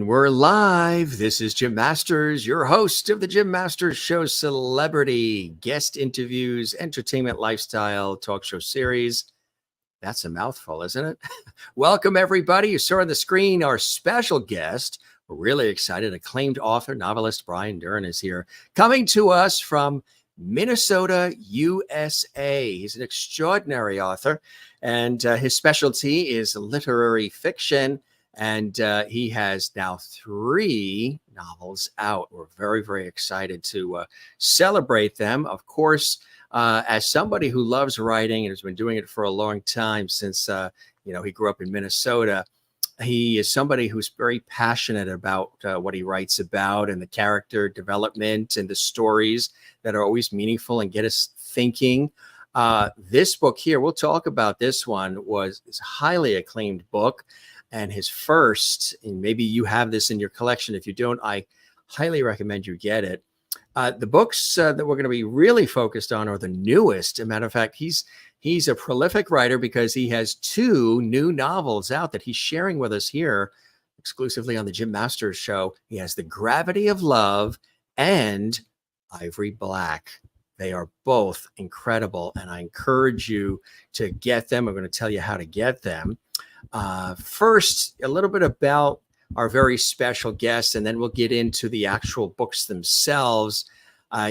And we're live. This is Jim Masters, your host of the Jim Masters Show celebrity guest interviews, entertainment, lifestyle, talk show series. That's a mouthful, isn't it? Welcome, everybody. You saw on the screen our special guest. We're really excited. Acclaimed author, novelist Brian Duren is here, coming to us from Minnesota, USA. He's an extraordinary author, and his specialty is literary fiction. And he has now 3 novels out. We're very, very excited to celebrate them. Of course, as somebody who loves writing and has been doing it for a long time since, he grew up in Minnesota, he is somebody who's very passionate about what he writes about and the character development and the stories that are always meaningful and get us thinking. This book here, we'll talk about this one, was a highly acclaimed book. And his first, and maybe you have this in your collection. If you don't, I highly recommend you get it. The books that we're going to be really focused on are the newest. As a matter of fact, he's a prolific writer because he has 2 new novels out that he's sharing with us here exclusively on the Jim Masters Show. He has The Gravity of Love and Ivory Black. They are both incredible, and I encourage you to get them. I'm going to tell you how to get them. First, a little bit about our very special guest, and then we'll get into the actual books themselves.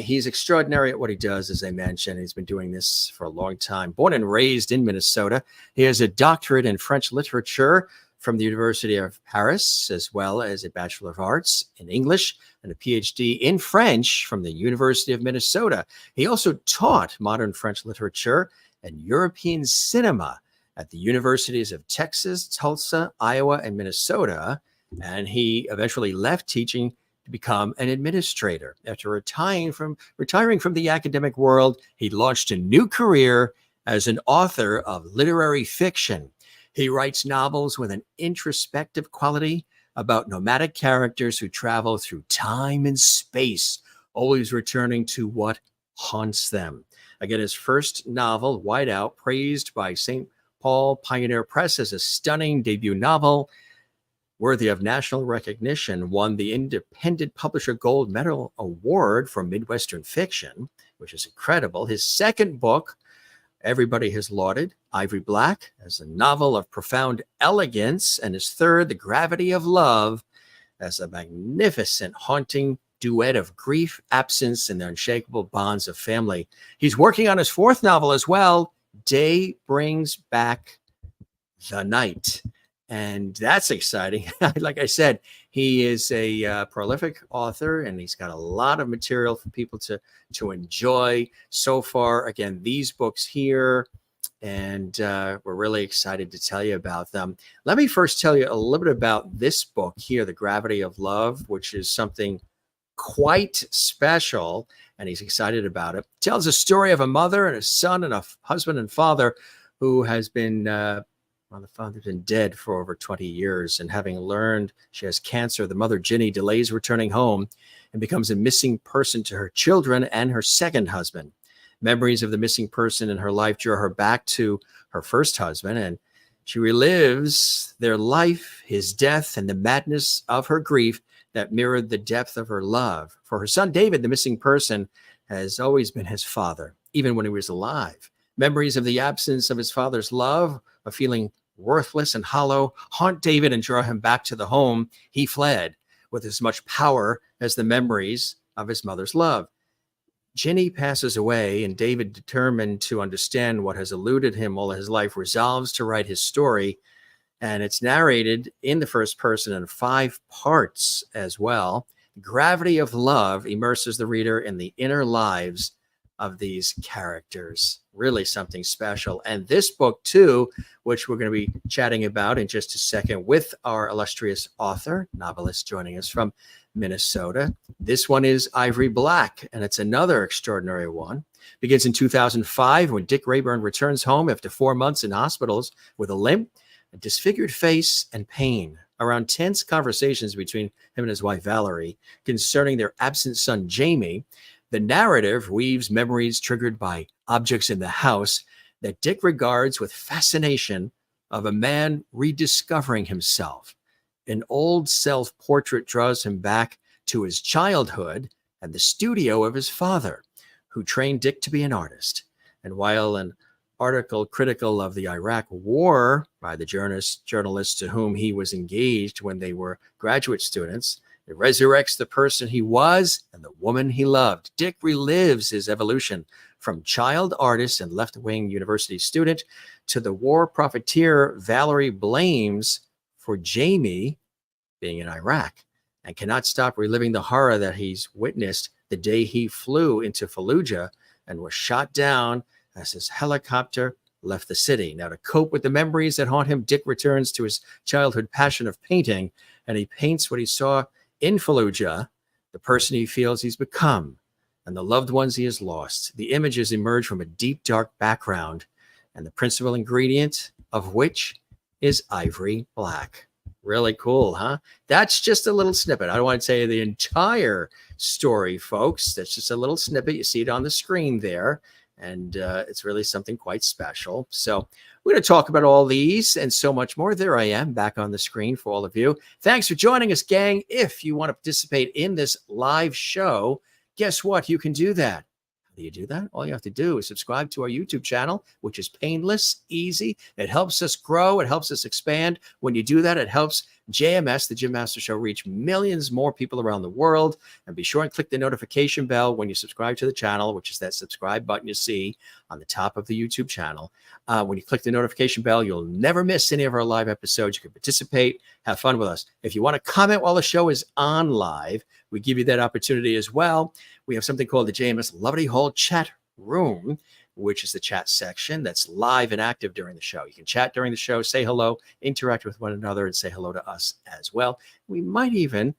He's extraordinary at what he does, as I mentioned. He's been doing this for a long time. Born and raised in Minnesota, he has a doctorate in French literature from the University of Paris, as well as a Bachelor of Arts in English and a Ph.D. in French from the University of Minnesota. He also taught modern French literature and European cinema at the universities of Texas, Tulsa, Iowa, and Minnesota. And he eventually left teaching to become an administrator. After retiring from the academic world, he launched a new career as an author of literary fiction. He writes novels with an introspective quality about nomadic characters who travel through time and space, always returning to what haunts them. Again, his first novel, Whiteout, praised by St. Paul Pioneer Press as a stunning debut novel worthy of national recognition, won the Independent Publisher Gold Medal Award for Midwestern Fiction, which is incredible. His second book, everybody has lauded, Ivory Black, as a novel of profound elegance, and his third, The Gravity of Love, as a magnificent, haunting duet of grief, absence, and the unshakable bonds of family. He's working on his 4th novel as well, Day Brings Back the Night. And that's exciting. Like I said, he is a prolific author, and he's got a lot of material for people to enjoy so far. Again, these books here, and we're really excited to tell you about them. Let me first tell you a little bit about this book here, The Gravity of Love, which is something quite special, and he's excited about it. It tells a story of a mother and a son and a husband and father who has been, the father's been dead for over 20 years. And having learned she has cancer, the mother, Ginny, delays returning home and becomes a missing person to her children and her second husband. Memories of the missing person in her life draw her back to her first husband, and she relives their life, his death, and the madness of her grief that mirrored the depth of her love. For her son, David, the missing person has always been his father, even when he was alive. Memories of the absence of his father's love, of feeling worthless and hollow, haunt David and draw him back to the home he fled with as much power as the memories of his mother's love. Ginny passes away, and David, determined to understand what has eluded him all his life, resolves to write his story. And it's narrated in the first person in 5 parts as well. The Gravity of Love immerses the reader in the inner lives of these characters. Really something special. And this book, too, which we're going to be chatting about in just a second with our illustrious author, novelist joining us from Minnesota. This one is Ivory Black, and it's another extraordinary one. Begins in 2005 when Dick Rayburn returns home after 4 months in hospitals with a limp, a disfigured face, and pain. Around tense conversations between him and his wife, Valerie, concerning their absent son, Jamie, the narrative weaves memories triggered by objects in the house that Dick regards with fascination of a man rediscovering himself. An old self-portrait draws him back to his childhood and the studio of his father, who trained Dick to be an artist. And while an article critical of the Iraq War by the journalists to whom he was engaged when they were graduate students, it resurrects the person he was and the woman he loved. Dick relives his evolution from child artist and left-wing university student to the war profiteer Valerie blames for Jamie being in Iraq, and cannot stop reliving the horror that he's witnessed the day he flew into Fallujah and was shot down as his helicopter left the city. Now, to cope with the memories that haunt him, Dick returns to his childhood passion of painting, and he paints what he saw in Fallujah, the person he feels he's become, and the loved ones he has lost. The images emerge from a deep, dark background, and the principal ingredient of which is ivory black. Really cool, huh? That's just a little snippet. I don't want to tell you the entire story, folks. That's just a little snippet. You see it on the screen there, and it's really something quite special. So we're going to talk about all these and so much more. There I am back on the screen for all of you. Thanks for joining us, gang. If you want to participate in this live show, guess what? You can do that. How do you do that? All you have to do is subscribe to our YouTube channel, which is painless, easy. It helps us grow. It helps us expand. When you do that, it helps JMS, the Jim Master Show, reach millions more people around the world. And be sure and click the notification bell when you subscribe to the channel, which is that subscribe button you see on the top of the YouTube channel. When you click the notification bell, you'll never miss any of our live episodes. You can participate, have fun with us. If you want to comment while the show is on live, we give you that opportunity as well. We have something called the JMS Lovely Hall Chat Room, which is the chat section that's live and active during the show. You can chat during the show, say hello, interact with one another, and say hello to us as well. We might even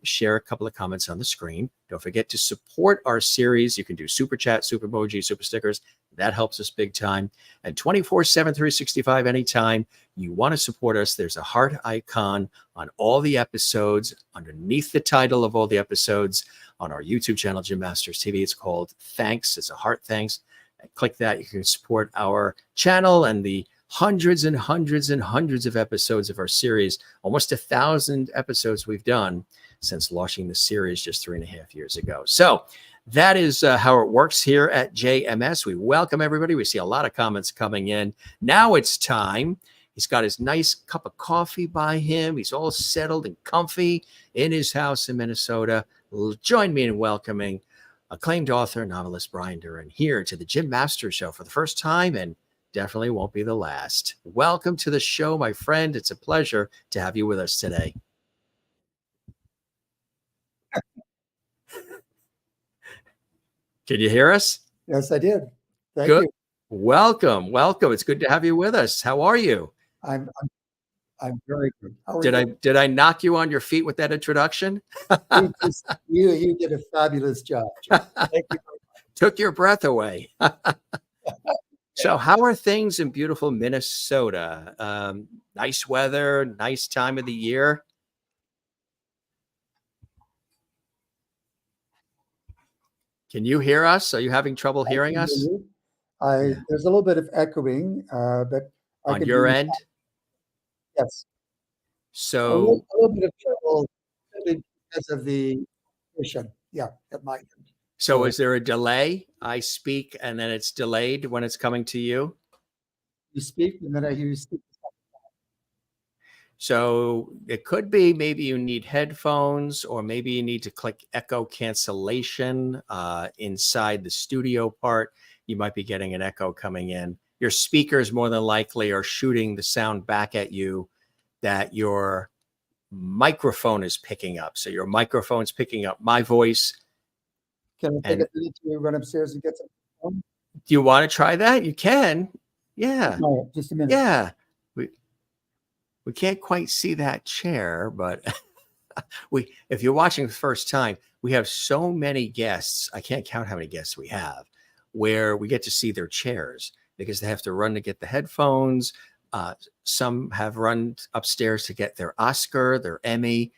share a couple of comments on the screen. Don't forget to support our series. You can do super chat, super emoji, super stickers. That helps us big time. And 24/7, 365, anytime you want to support us, there's a heart icon on all the episodes, underneath the title of all the episodes on our YouTube channel, Jim Masters TV. It's called Thanks. It's a heart thanks. Click that. You can support our channel and the hundreds and hundreds and hundreds of episodes of our series, almost 1,000 episodes we've done since launching the series just 3.5 years ago. So that is how it works here at JMS. We welcome everybody. We see a lot of comments coming in. Now it's time. He's got his nice cup of coffee by him. He's all settled and comfy in his house in Minnesota. Join me in welcoming acclaimed author, novelist Brian Duren here to the Jim Masters Show for the first time, and definitely won't be the last. Welcome to the show, my friend. It's a pleasure to have you with us today. Can you hear us? Yes, I did. Thank Good. you. Welcome. It's good to have you with us. How are you? I'm very good. How are Did I knock you on your feet with that introduction? You did a fabulous job, Jim. Thank you. Took your breath away. So how are things in beautiful Minnesota? Nice weather, nice time of the year. Can you hear us? Are you having trouble hearing us? There's a little bit of echoing, but on your end? Yes. So a little bit of trouble because of the mission. Yeah, at my end. So is there a delay? I speak and then it's delayed when it's coming to you? You speak and then I hear you speak. So it could be maybe you need headphones, or maybe you need to click echo cancellation inside the studio part. You might be getting an echo coming in. Your speakers more than likely are shooting the sound back at you that your microphone is picking up. So your microphone's picking up my voice. Can I take a minute to run upstairs and get some phone? Do you want to try that? You can. Yeah. No, just a minute. Yeah. We can't quite see that chair, but if you're watching the first time, we have so many guests. I can't count how many guests we have where we get to see their chairs because they have to run to get the headphones. Some have run upstairs to get their Oscar, their Emmy.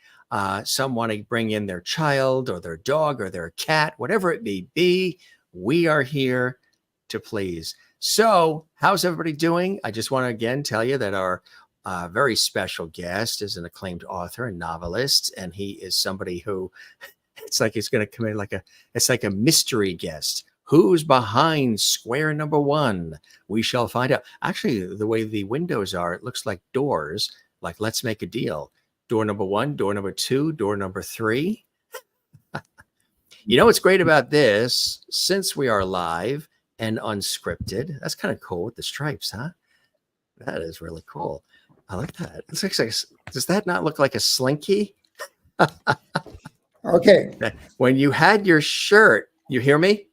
Some want to bring in their child or their dog or their cat, whatever it may be. We are here to please. So how's everybody doing? I just want to again tell you that our very special guest, is an acclaimed author and novelist, and he is somebody who it's like he's going to come in it's like a mystery guest. Who's behind square number one? We shall find out. Actually, the way the windows are, it looks like doors. Like, let's make a deal. Door number one, door number two, door number three. You know what's great about this? Since we are live and unscripted, that's kind of cool with the stripes, huh? That is really cool. I like that. It looks like, does that not look like a slinky? Okay. When you had your shirt, you hear me?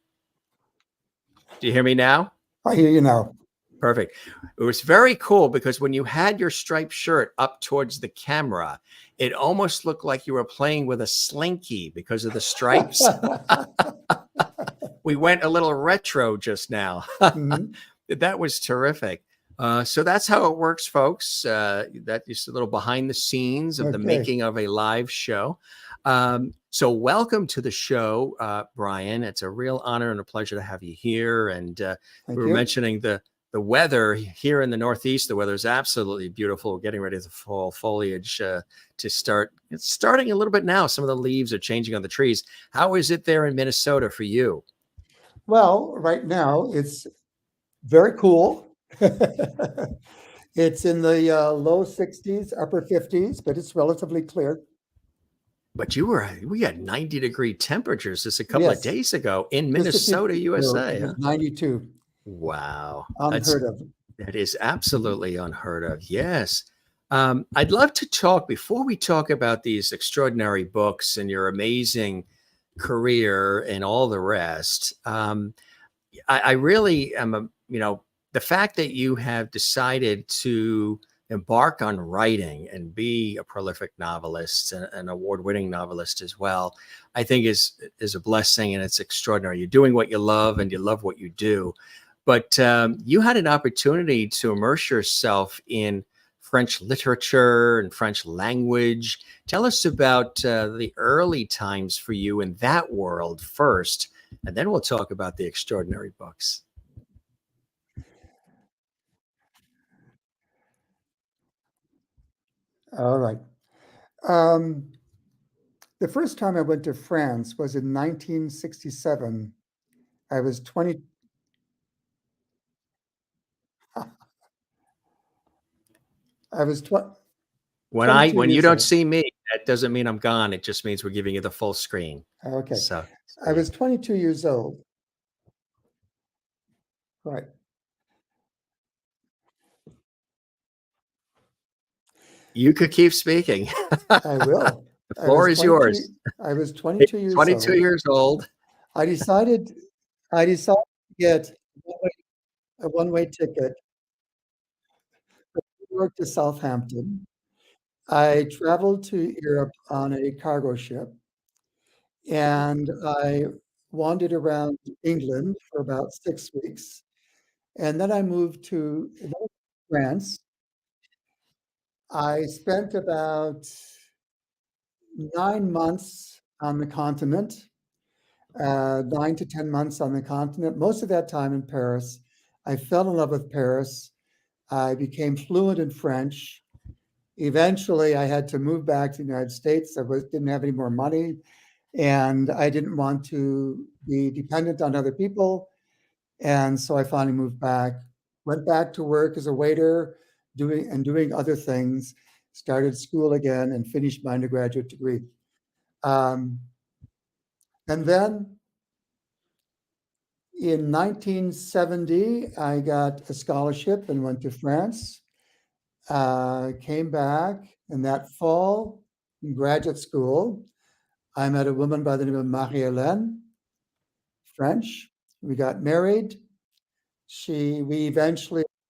Do you hear me now? I hear you now. Perfect. It was very cool because when you had your striped shirt up towards the camera, it almost looked like you were playing with a slinky because of the stripes. We went a little retro just now. Mm-hmm. That was terrific. So that's how it works, folks. That is a little behind the scenes of the making of a live show. So welcome to the show, Brian. It's a real honor and a pleasure to have you here. And we were mentioning the weather here in the Northeast. The weather is absolutely beautiful. We're getting ready for the fall foliage to start. It's starting a little bit now. Some of the leaves are changing on the trees. How is it there in Minnesota for you? Well, right now it's very cool. It's in the low 60s, upper 50s, but it's relatively clear. But we had 90-degree temperatures just a couple of days ago in Minnesota, USA. It was 92. Wow. Unheard of. That is absolutely unheard of. Yes. I'd love to talk, before we talk about these extraordinary books and your amazing career and all the rest. I really am, the fact that you have decided to embark on writing and be a prolific novelist, an award-winning novelist as well, I think is a blessing, and it's extraordinary. You're doing what you love and you love what you do. But you had an opportunity to immerse yourself in French literature and French language. Tell us about the early times for you in that world first, and then we'll talk about the extraordinary books. All right. The first time I went to France was in 1967. I was 20. I was 20. When you don't see me, that doesn't mean I'm gone. It just means we're giving you the full screen. Okay. So I was 22 years old. Right. You could keep speaking. I will. The floor is yours. I was 22 years old. 22 years old. I decided to get a one-way ticket from New York to Southampton. I traveled to Europe on a cargo ship, and I wandered around England for about 6 weeks. And then I moved to France. I spent about 9 months on the continent, 9 to 10 months on the continent, most of that time in Paris. I fell in love with Paris. I became fluent in French. Eventually, I had to move back to the United States. I didn't have any more money, and I didn't want to be dependent on other people. And so I finally moved back, went back to work as a waiter, doing other things, started school again, and finished my undergraduate degree. And then in 1970, I got a scholarship and went to France. Came back, and that fall in graduate school, I met a woman by the name of Marie-Hélène, French. We got married.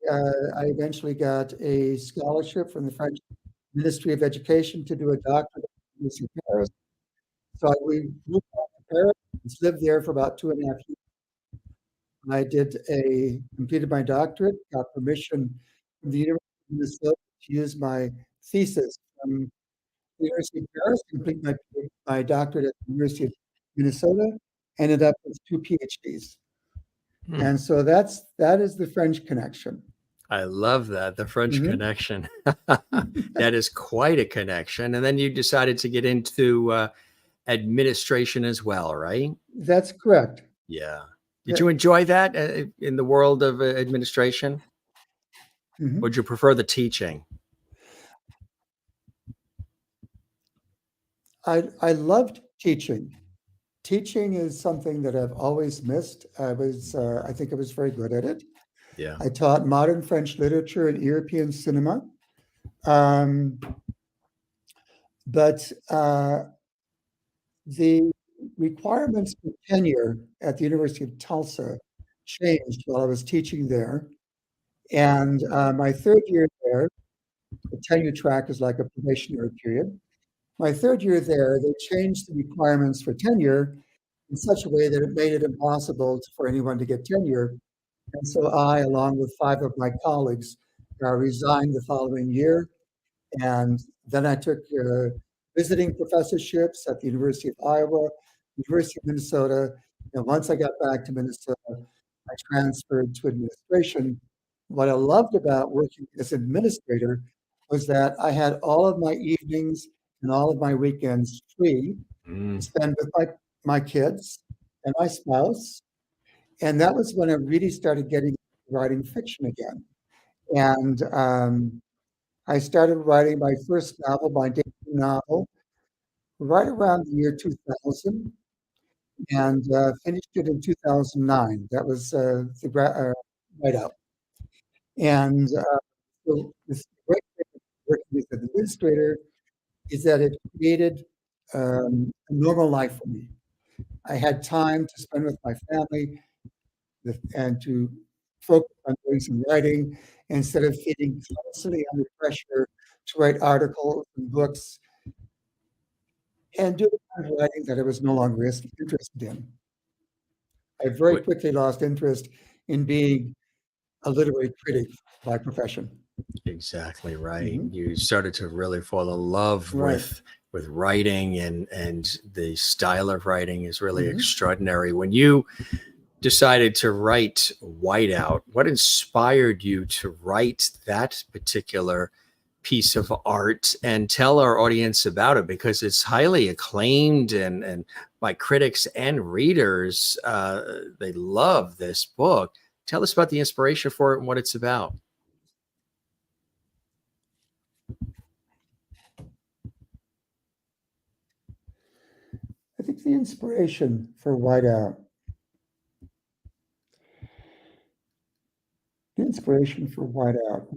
I eventually got a scholarship from the French Ministry of Education to do a doctorate at the University of Paris. So we moved back to Paris, lived there for about 2.5 years. I completed my doctorate, got permission from the University of Minnesota to use my thesis from the University of Paris, complete my doctorate at the University of Minnesota, ended up with 2 PhDs. And so that is the French connection. I love that, the French Mhm. connection. That is quite a connection. And then you decided to get into administration as well, right? That's correct. Yeah. Did That you enjoy that in the world of administration? Or mhm. would you prefer the teaching? I loved teaching. Teaching is something that I've always missed. I think I was very good at it. Yeah. I taught modern French literature and European cinema. Um, but the requirements for tenure at the University of Tulsa changed while I was teaching there. And my third year there, the tenure track is like a probationary period. My third year there, they changed the requirements for tenure in such a way that it made it impossible for anyone to get tenure. And so I, along with five of my colleagues, resigned the following year. And then I took visiting professorships at the University of Iowa, University of Minnesota. And once I got back to Minnesota, I transferred to administration. What I loved about working as administrator was that I had all of my evenings and all of my weekends free to Mm. spend with my kids and my spouse. And that was when I really started getting writing fiction again. And I started writing my first novel, my debut novel, right around the year 2000, and finished it in 2009. That was Whiteout. And so this great thing of working as an administrator is that it created a normal life for me. I had time to spend with my family and to focus on doing some writing instead of feeling constantly under pressure to write articles and books and do the kind of writing that I was no longer interested in. I very What quickly lost interest in being a literary critic by profession. exactly right. Mhm. You started to really fall in love Right. with writing, and the style of writing is really Mhm. extraordinary. When you decided to write Whiteout, what inspired you to write that particular piece of art, and tell our audience about it, because it's highly acclaimed and by critics and readers. They love this book. Tell us about the inspiration for it and what it's about. I think the inspiration for Whiteout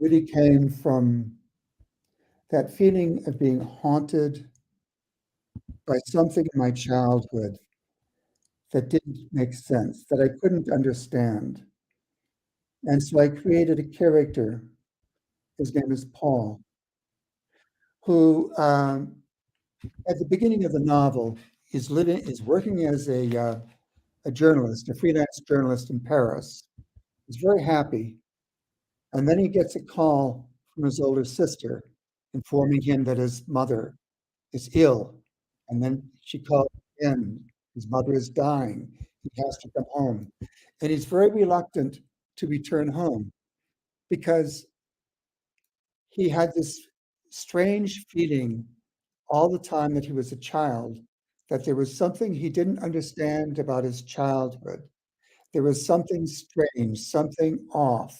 really came from that feeling of being haunted by something in my childhood that didn't make sense, that I couldn't understand. And so I created a character, his name is Paul, who at the beginning of the novel is working as a journalist, a freelance journalist in Paris. He's very happy. And then he gets a call from his older sister informing him that his mother is ill. And then she calls in. His mother is dying. He has to come home. And he's very reluctant to return home because he had this strange feeling all the time that he was a child that there was something he didn't understand about his childhood. There was something strange, something off,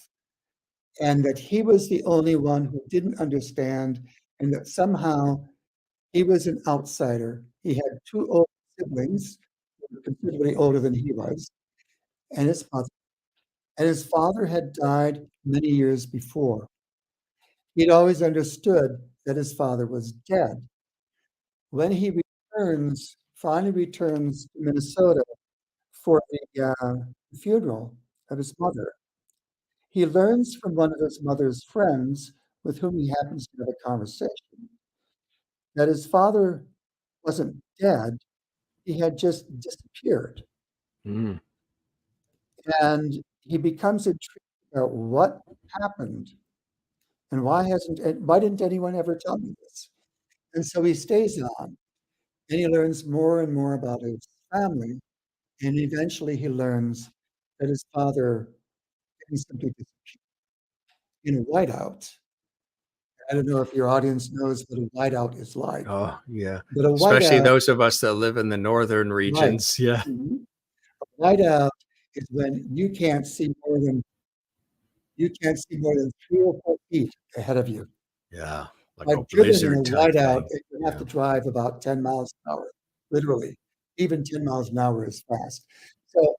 and that he was the only one who didn't understand, and that somehow he was an outsider. He had two older siblings, who were considerably older than he was, and his mother. And his father had died many years before. He'd always understood that his father was dead. When he finally returns to Minnesota for the funeral of his mother, he learns from one of his mother's friends with whom he happens to have a conversation that his father wasn't dead, he had just disappeared. Mm. And he becomes intrigued about what happened and why didn't anyone ever tell me this? And so he stays on and he learns more and more about his family. And eventually he learns that his father didn't simply disappear. in Whiteout. I don't know if your audience knows what a whiteout is like, Oh, yeah. but a Especially whiteout, those of us that live in the northern right? regions. Yeah. Mhm. A whiteout is when you can't see more than 3 or 4 feet ahead of you. Yeah. Like a I've driven in a blizzard type whiteout, thing. and you have Yeah. to drive about 10 miles an hour, literally. Even 10 miles an hour is fast. So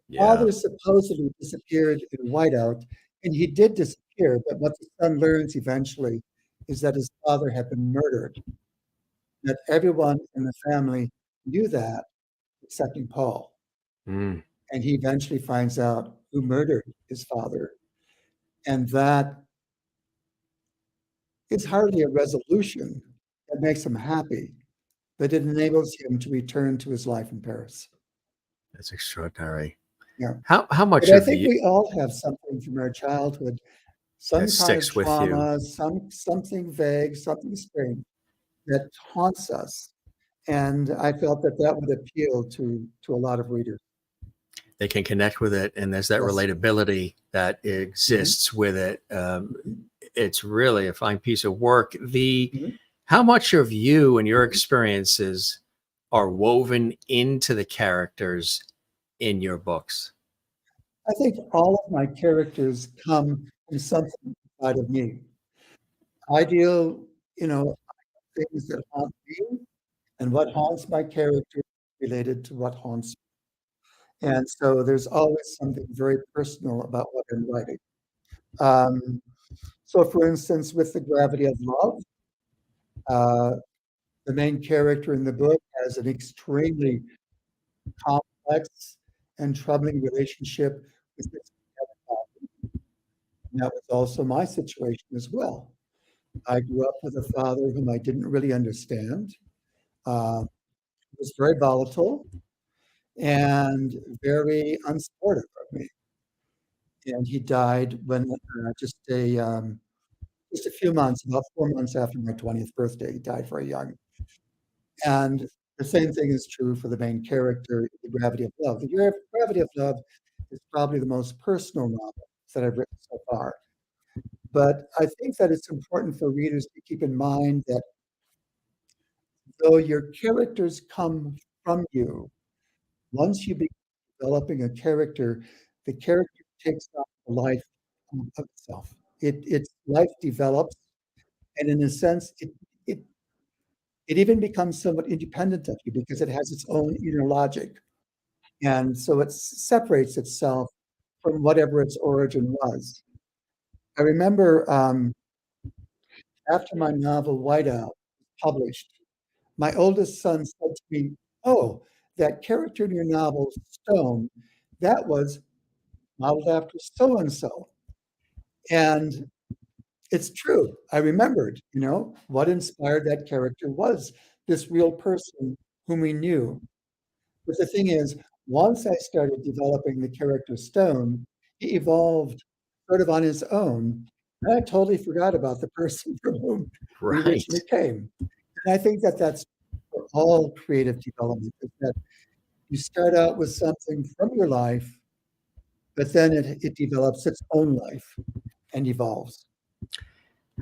Yeah. father supposedly disappeared in whiteout, and he did disappear, but what the son learns eventually is that his father had been murdered, that everyone in the family knew that, excepting Paul. Mm. And he eventually finds out who murdered his father. And that is hardly a resolution that makes him happy, but it enables him to return to his life in Paris. That's extraordinary. Yeah. How much But I of think you we all have something from our childhood, that some kind of sticks with you? trauma, something vague, something strange that haunts us. And I felt that that would appeal to a lot of readers. They can connect with it, and there's that Yes. relatability that Mhm, exists with it. mhm, It's really a fine piece of work. The mhm. How much of you and your experiences are woven into the characters in your books? I think all of my characters come from something inside of me. I deal, you know, things that haunt me, and what haunts my character related to what haunts me. And so there's always something very personal about what I'm writing. Um, so for instance, with The Gravity of Love, uh, the main character in the book has an extremely complex and troubling relationship with his father. And that was also my situation as well. I grew up with a father whom I didn't really understand. He was very volatile and very unsupportive of me. And he died when just a few months, about 4 months after my 20th birthday. He died very young. And the same thing is true for the main character, The Gravity of Love. Gravity of Love is probably the most personal novel that I've written so far. But I think that it's important for readers to keep in mind that though your characters come from you, once you begin developing a character, the character takes on a life of itself. Its life develops, and in a sense, it it even becomes somewhat independent of you because it has its own inner logic. And so it separates itself from whatever its origin was. I remember after my novel Whiteout was published, my oldest son said to me, "Oh, that character in your novel, Stone, that was modeled after so and so." And it's true. I remembered, what inspired that character was this real person whom we knew. But the thing is, once I started developing the character Stone, he evolved sort of on his own. And I totally forgot about the person from whom he originally Right. came. And I think that that's for all creative development, is that you start out with something from your life, but then it develops its own life and evolves.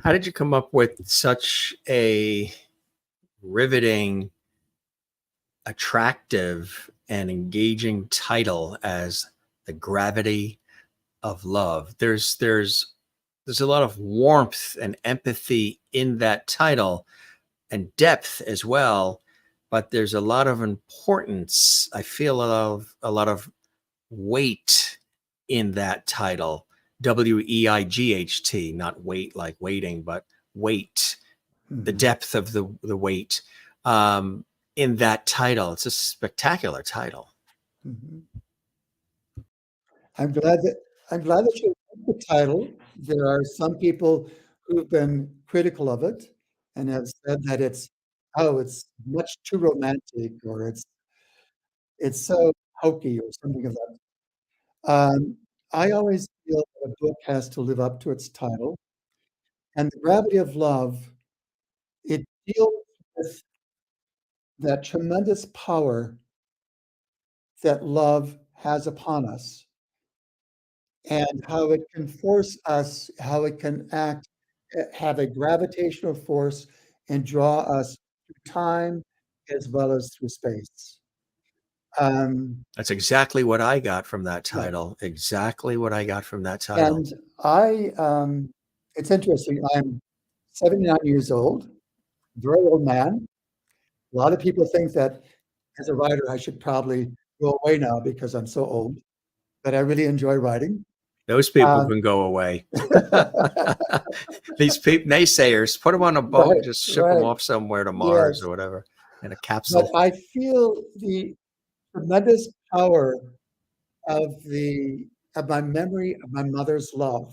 How did you come up with such a riveting, attractive, and engaging title as The Gravity of Love? There's a lot of warmth and empathy in that title and depth as well, but there's a lot of importance. I feel a lot of weight in that title. Weight, not wait like waiting, but weight, the Mhm, depth of the weight um, in that title. It's a spectacular title. mhm. I'm glad that you like the title. There are some people who've been critical of it and have said that it's much too romantic, or it's so hokey or something of that. I always feel that a book has to live up to its title, and The Gravity of Love, it deals with that tremendous power that love has upon us. and how it can force us, how it can act, have a gravitational force and draw us through time as well as through space. That's exactly what I got from that Right. title. Exactly what I got from that title. And it's interesting. I'm 79 years old, very old man. A lot of people think that as a writer, I should probably go away now because I'm so old, but I really enjoy writing. Those people Um, can go away. These people, naysayers, put them on a boat right, and just ship them right. off somewhere to Mars Yes. or whatever in a But capsule. I feel the tremendous power of my memory of my mother's love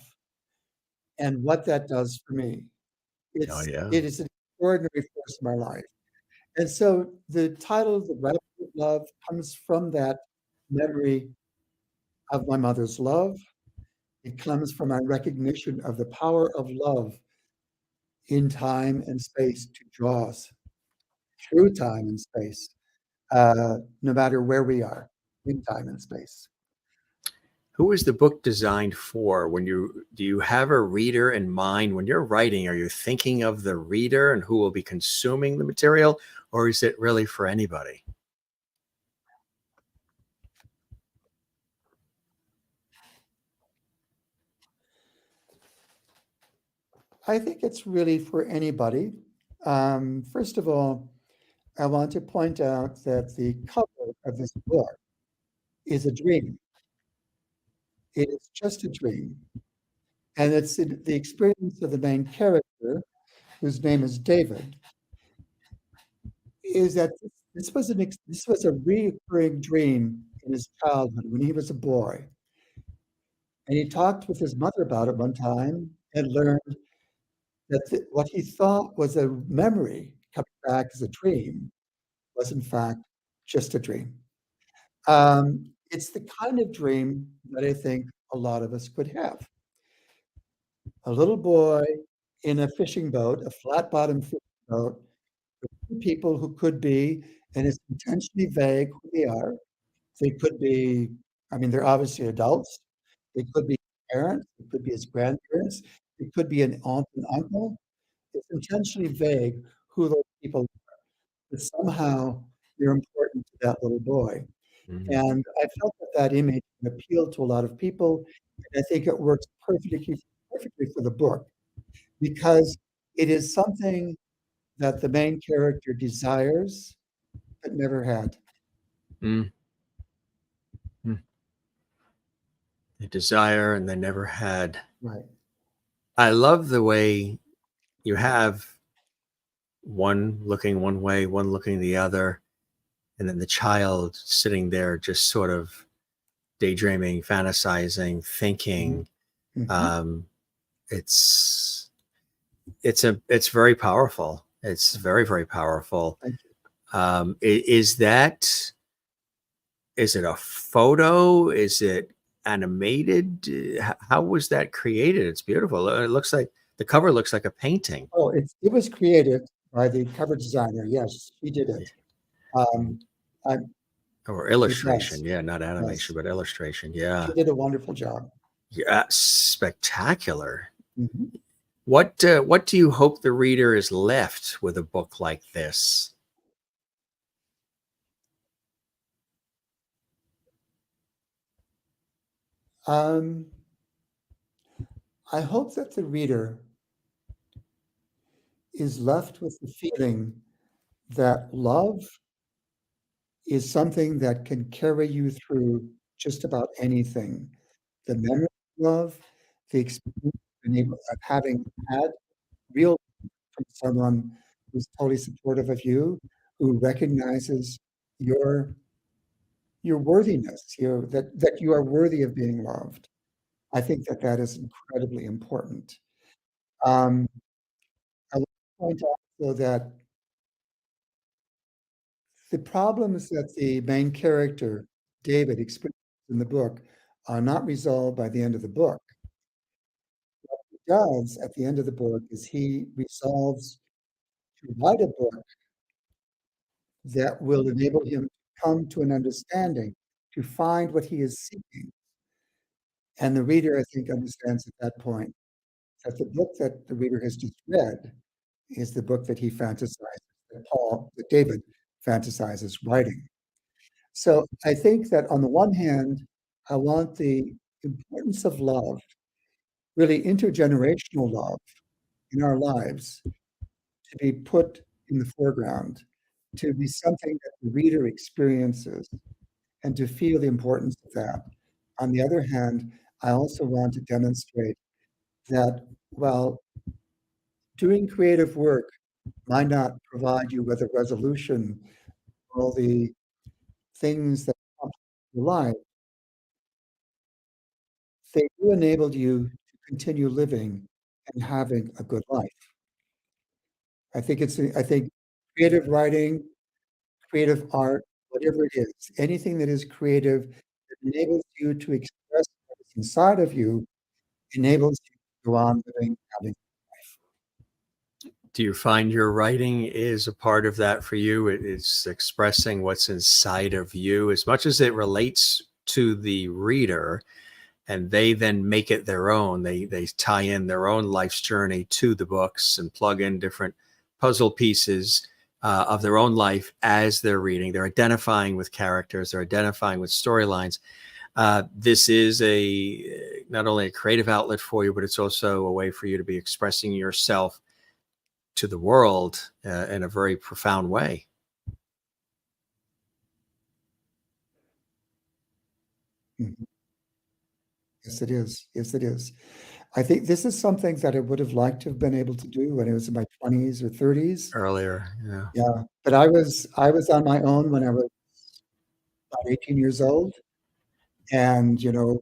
and what that does for me. Oh, It's yeah. it is an extraordinary force in my life. And so the title, The Rapture of Love, comes from that memory of my mother's love. It comes from my recognition of the power of love in time and space to draw us through time and space, no matter where we are in time and space. Who is the book designed for? Do you have a reader in mind when you're writing? Are you thinking of the reader and who will be consuming the material, or is it really for anybody? I think it's really for anybody. First of all, I want to point out that the cover of this book is a dream. It is just a dream. And it's the experience of the main character, whose name is David, is that this was a recurring dream in his childhood when he was a boy. And he talked with his mother about it one time and learned that what he thought was a memory coming back as a dream was in fact just a dream. It's the kind of dream that I think a lot of us could have. A little boy in a fishing boat, a flat bottom fishing boat, with two people who could be, and it's intentionally vague who they are. They could be, I mean, they're obviously adults. They could be parents, it could be his grandparents, it could be an aunt and uncle. It's intentionally vague who those people are, but somehow they're important to that little boy. Mhm. And I felt that that image appealed to a lot of people, and I think it works perfectly for the book because it is something that the main character desires but never had. Mm. Mm. They desire and they never had. Right. I love the way you have one looking one way, one looking the other, and then the child sitting there just sort of daydreaming, fantasizing, Mhm. thinking. Mhm. Um, it's it's very powerful. It's very powerful. Thank you. Is that, is it a photo? Is it animated? How was that created? It's beautiful. It looks like the cover looks like a painting. Oh, it was created by the cover designer. Yes, she did Yeah. it. Um, I Or Yes, illustration. Yeah, not yes. animation, but illustration. She Yeah. did a wonderful job. Yeah, spectacular. Mhm. What do you hope the reader is left with a book like this? Um, I hope that the reader is left with the feeling that love is something that can carry you through just about anything. The memory of love, the experience of having had real from someone who's totally supportive of you, who recognizes your your worthiness, that you are worthy of being loved. I think that that is incredibly important. Um, I want to point out though that the problems that the main character, David, experiences in the book are not resolved by the end of the book. What he does at the end of the book is he resolves to write a book that will enable him to come to an understanding, to find what he is seeking. And the reader, I think, understands at that point that the book that the reader has just read is the book that he fantasizes, that David fantasizes writing. So I think that on the one hand, I want the importance of love, really intergenerational love in our lives, to be put in the foreground, to be something that the reader experiences, and to feel the importance of that. On the other hand, I also want to demonstrate that, well, doing creative work might not provide you with a resolution, all the things that come in your life, they do enable you to continue living and having a good life. I think creative writing, creative art, whatever it is, anything that is creative that enables you to express what is inside of you, enables you to go on living, having. Do you find your writing is a part of that for you? It's expressing what's inside of you as much as it relates to the reader, and they then make it their own. They tie in their own life's journey to the books and plug in different puzzle pieces of their own life as they're reading. They're identifying with characters. They're identifying with storylines. This is not only a creative outlet for you, but it's also a way for you to be expressing yourself to the world in a very profound way. Mhm. Yes, it is. Yes, it is. I think this is something that I would have liked to have been able to do when I was in my 20s or 30s. Earlier, yeah. Yeah, but I was on my own when I was about 18 years old, and very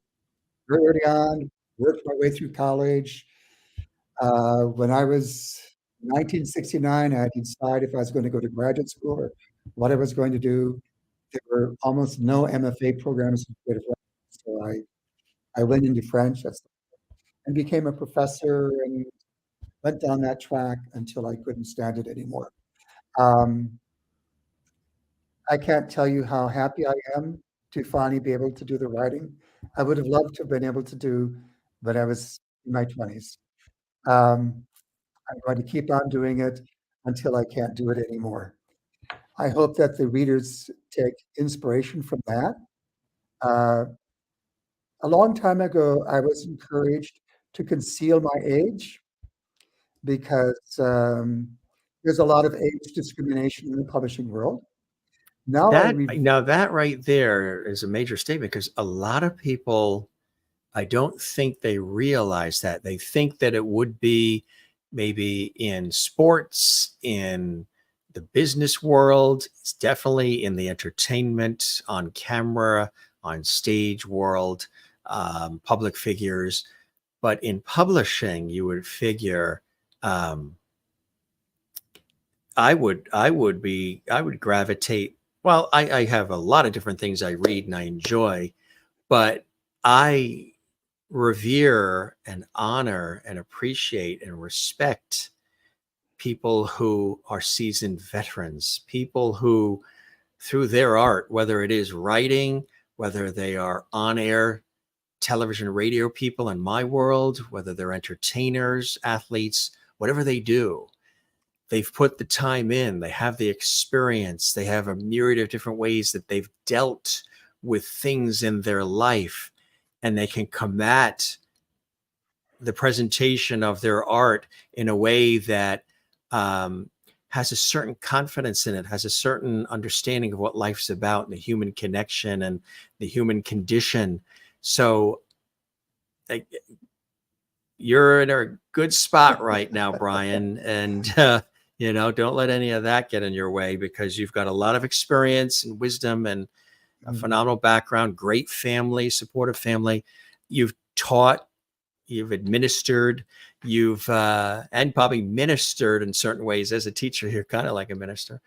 early on, worked my way through college. When I was 1969, I had to decide if I was going to go to graduate school or what I was going to do. There were almost no MFA programs in creative writing, so I went into French and became a professor and went down that track until I couldn't stand it anymore. Um, I can't tell you how happy I am to finally be able to do the writing. I would have loved to have been able to do when I was in my 20s. Um, I'm going to keep on doing it until I can't do it anymore. I hope that the readers take inspiration from that. Uh, a long time ago, I was encouraged to conceal my age because there's a lot of age discrimination in the publishing world. Now I read. Now that right there is a major statement, because a lot of people, I don't think they realize that. They think that it would be maybe in sports, in the business world. It's definitely in the entertainment, on camera, on stage world, public figures. But in publishing, you would figure um, I would gravitate. Well, I have a lot of different things I read and I enjoy, but I revere and honor and appreciate and respect people who are seasoned veterans, people who, through their art, whether it is writing, whether they are on air television, radio people in my world, whether they're entertainers, athletes, whatever they do, they've put the time in, they have the experience, they have a myriad of different ways that they've dealt with things in their life, and they can come at the presentation of their art in a way that has a certain confidence in it, has a certain understanding of what life's about and the human connection and the human condition. So like, you're in a good spot right now, Brian. And, don't let any of that get in your way, because you've got a lot of experience and wisdom and a phenomenal background, great family, supportive family. You've taught, you've administered, and probably ministered in certain ways as a teacher. You're kind of like a minister.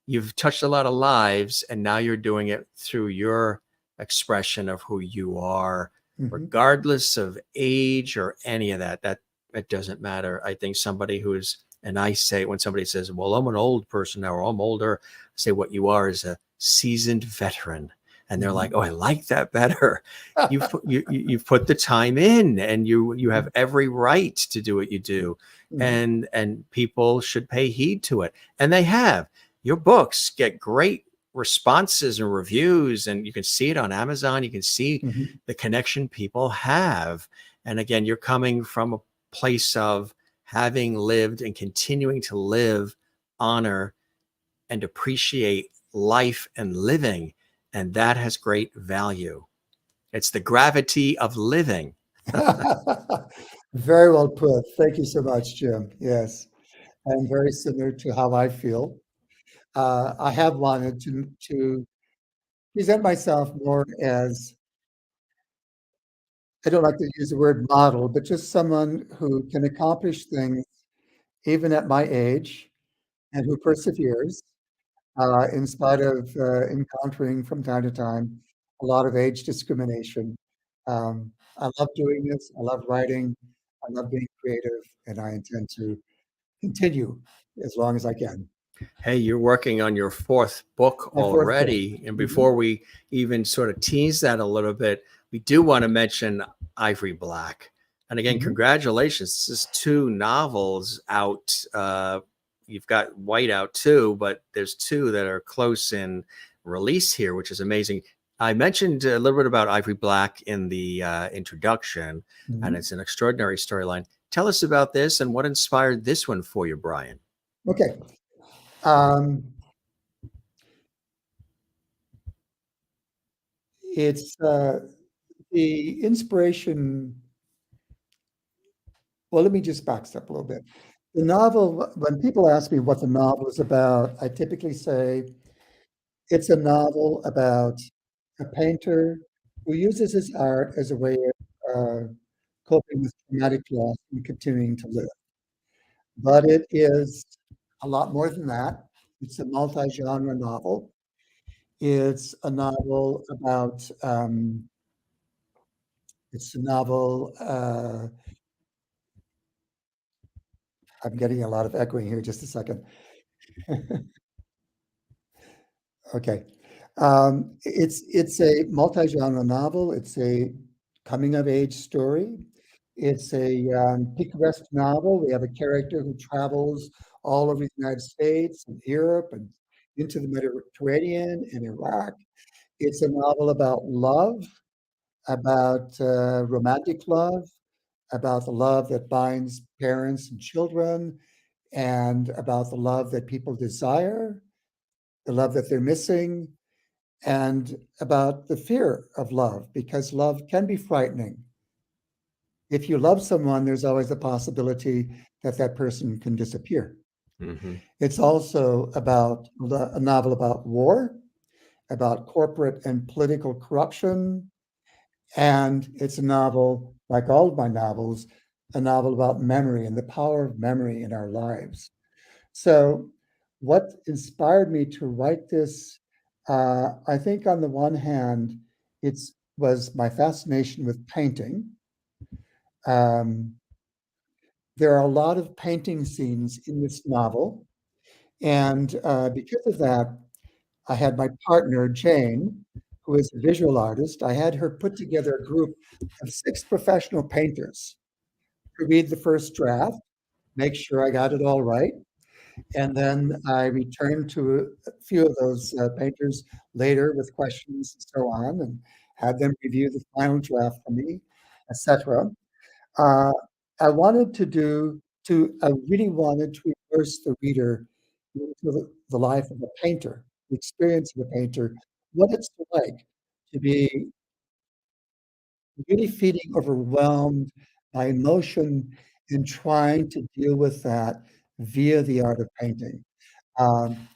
You've touched a lot of lives, and now you're doing it through your expression of who you are, regardless of age or any of that. That it doesn't matter. I think somebody who's, and I say, when somebody says, well, I'm an old person now, or I'm older, I say what you are is a seasoned veteran. and they're like, "Oh, I like that better." You've put the time in, and you have every right to do what you do, Mhm. and people should pay heed to it, and they have. Your books get great responses and reviews, and you can see it on Amazon. You can see Mhm. the connection people have, and again, you're coming from a place of having lived and continuing to live, honor, and appreciate life and living. And that has great value. It's the gravity of living. Very well put. Thank you so much, Jim. Yes, and very similar to how I feel. I have wanted to present myself more as, I don't like to use the word model, but just someone who can accomplish things even at my age and who perseveres in spite of encountering from time to time a lot of age discrimination. I love doing this. I love writing. I love being creative, and I intend to continue as long as I can. Hey, you're working on your fourth book My fourth book. already. And Mhm, before we even sort of tease that a little bit, we do want to mention Ivory Black. And again, mhm. congratulations. This is two novels out. You've got Whiteout too, but there's two that are close in release here, which is amazing. I mentioned a little bit about Ivory Black in the introduction, and Mhm. it's an extraordinary storyline. Tell us about this and what inspired this one for you, Brian. Okay. Um, it's the inspiration. Well, let me just back up a little bit. The novel, when people ask me what the novel is about, I typically say it's a novel about a painter who uses his art as a way of coping with traumatic loss and continuing to live. But it is a lot more than that. It's a multi-genre novel. It's a novel about, it's a novel, I'm getting a lot of echoing here, just a second. Okay. It's a multi-genre novel. It's a coming of age story. It's a picaresque novel. We have a character who travels all over the United States and Europe and into the Mediterranean and Iraq. It's a novel about love, about romantic love, about the love that binds parents and children, and about the love that people desire, the love that they're missing, and about the fear of love, because love can be frightening. If you love someone, there's always the possibility that that person can disappear. Mm-hmm. It's also about a novel about war, about corporate and political corruption, and it's a novel, like all of my novels, a novel about memory and the power of memory in our lives. So, what inspired me to write this? I think on the one hand, it's was my fascination with painting. Um, there are a lot of painting scenes in this novel, and because of that, I had my partner Jane, who is a visual artist. I had her put together a group of 6 professional painters to read the first draft, make sure I got it all right. And then I returned to a few of those painters later with questions and so on, and had them review the final draft for me, etc. Uh, I wanted to do I really wanted to immerse the reader into the life of a painter, the experience of a painter, what it's like to be really feeling overwhelmed by emotion and trying to deal with that via the art of painting. Um,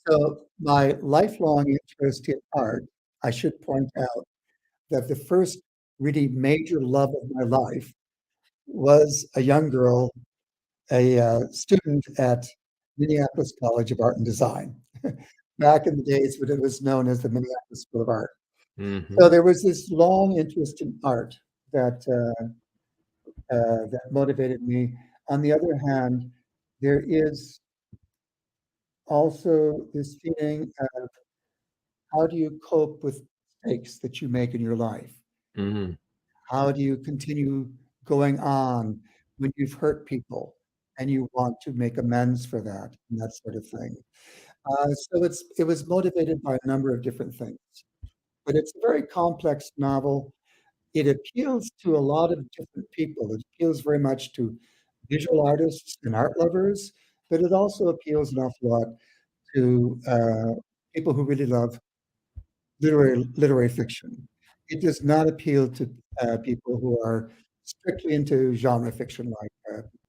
so my lifelong interest in art, I should point out that the first really major love of my life was a young girl, a student at Minneapolis College of Art and Design, back in the days when it was known as the Minneapolis School of Art. So Mm-hmm. there was this long interest in art that that motivated me. On the other hand, there is also this feeling of how do you cope with mistakes that you make in your life? Mhm. How do you continue going on when you've hurt people and you want to make amends for that and that sort of thing? So it was motivated by a number of different things, but it's a very complex novel. It appeals to a lot of different people. It appeals very much to visual artists and art lovers, but it also appeals an awful lot to people who really love literary fiction. It does not appeal to people who are strictly into genre fiction, like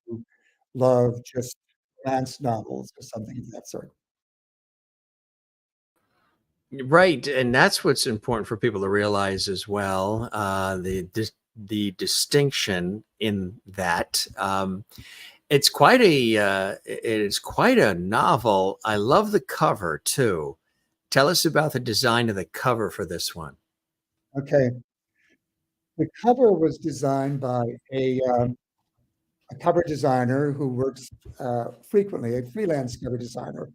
who love just romance novels or something of that sort. Right, and that's what's important for people to realize as well. The distinction in that it's quite a it is quite a novel. I love the cover too. Tell us about the design of the cover for this one. Okay, the cover was designed by a cover designer who works frequently, a freelance cover designer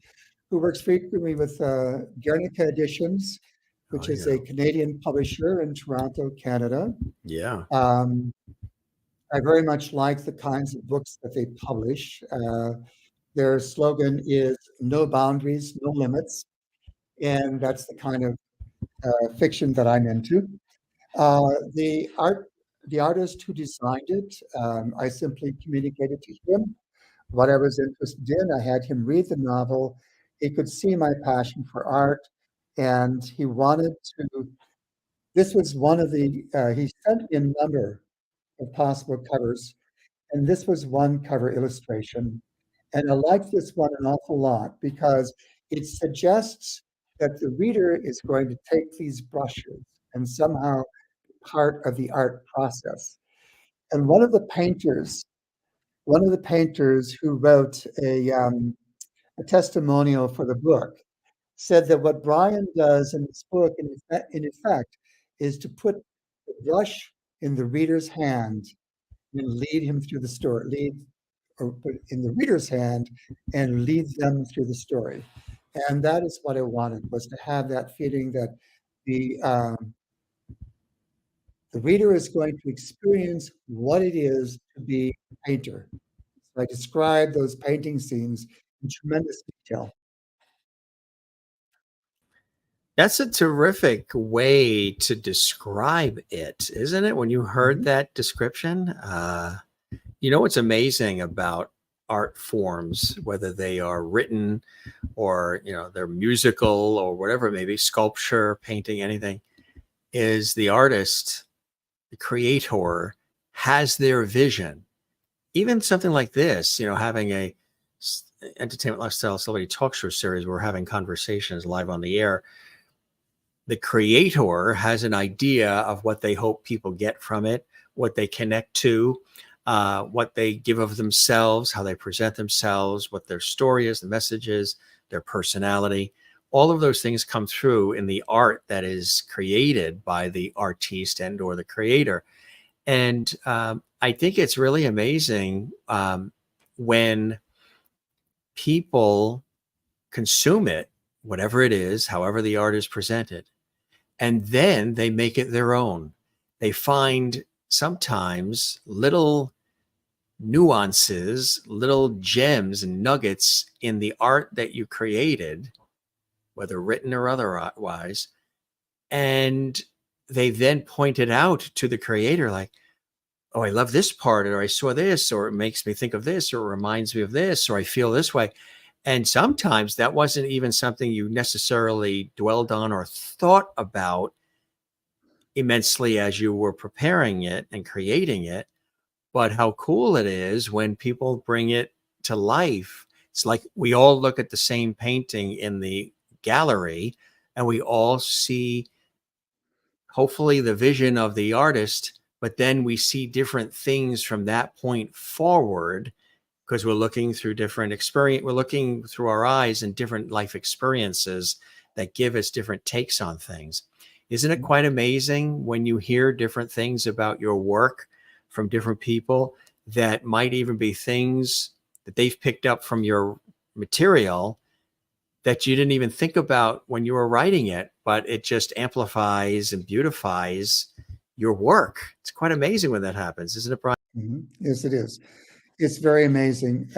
who works frequently with Guernica Editions, Oh which is yeah, a Canadian publisher in Toronto, Canada. yeah. Um, I very much like the kinds of books that they publish. Their slogan is "No boundaries, no limits," and that's the kind of fiction that I'm into. Uh, the art, the artist who designed it, I simply communicated to him what I was interested in. I had him read the novel. He could see my passion for art, and he wanted to. This was one of the. He sent me a number of possible covers, and this was one cover illustration. And I liked this one an awful lot because it suggests that the reader is going to take these brushes and somehow part of the art process. And one of the painters who wrote a testimonial for the book, said that what Brian does in this book, in effect, is to put the brush in the reader's hand and lead him through the story, lead or put it in the reader's hand and lead them through the story. And that is what I wanted, was to have that feeling that the um, the reader is going to experience what it is to be a painter. So I described those painting scenes in tremendous detail. That's a terrific way to describe it, isn't it? When you heard Mhm. that description, you know what's amazing about art forms, whether they are written or they're musical or whatever it may be, sculpture, painting, anything, is the artist, the creator, has their vision. Even something like this, having a entertainment lifestyle celebrity talk show series, we're having conversations live on the air. The creator has an idea of what they hope people get from it, what they connect to, what they give of themselves, how they present themselves, what their story is, the message is, their personality. All of those things come through in the art that is created by the artiste and or the creator. And I think it's really amazing when people consume it, whatever it is, however the art is presented, and then they make it their own. They find sometimes little nuances, little gems and nuggets in the art that you created, whether written or otherwise, and they then point it out to the creator like, oh, I love this part, or I saw this, or it makes me think of this, or it reminds me of this, or I feel this way. And sometimes that wasn't even something you necessarily dwelled on or thought about immensely as you were preparing it and creating it. But how cool it is when people bring it to life. It's like we all look at the same painting in the gallery and we all see, hopefully, the vision of the artist, but then we see different things from that point forward because we're looking through different experience. We're looking through our eyes and different life experiences that give us different takes on things. Isn't it quite amazing when you hear different things about your work from different people that might even be things that they've picked up from your material that you didn't even think about when you were writing it, but it just amplifies and beautifies your work. It's quite amazing when that happens, isn't it, Brian? Yes, it is. It's very amazing.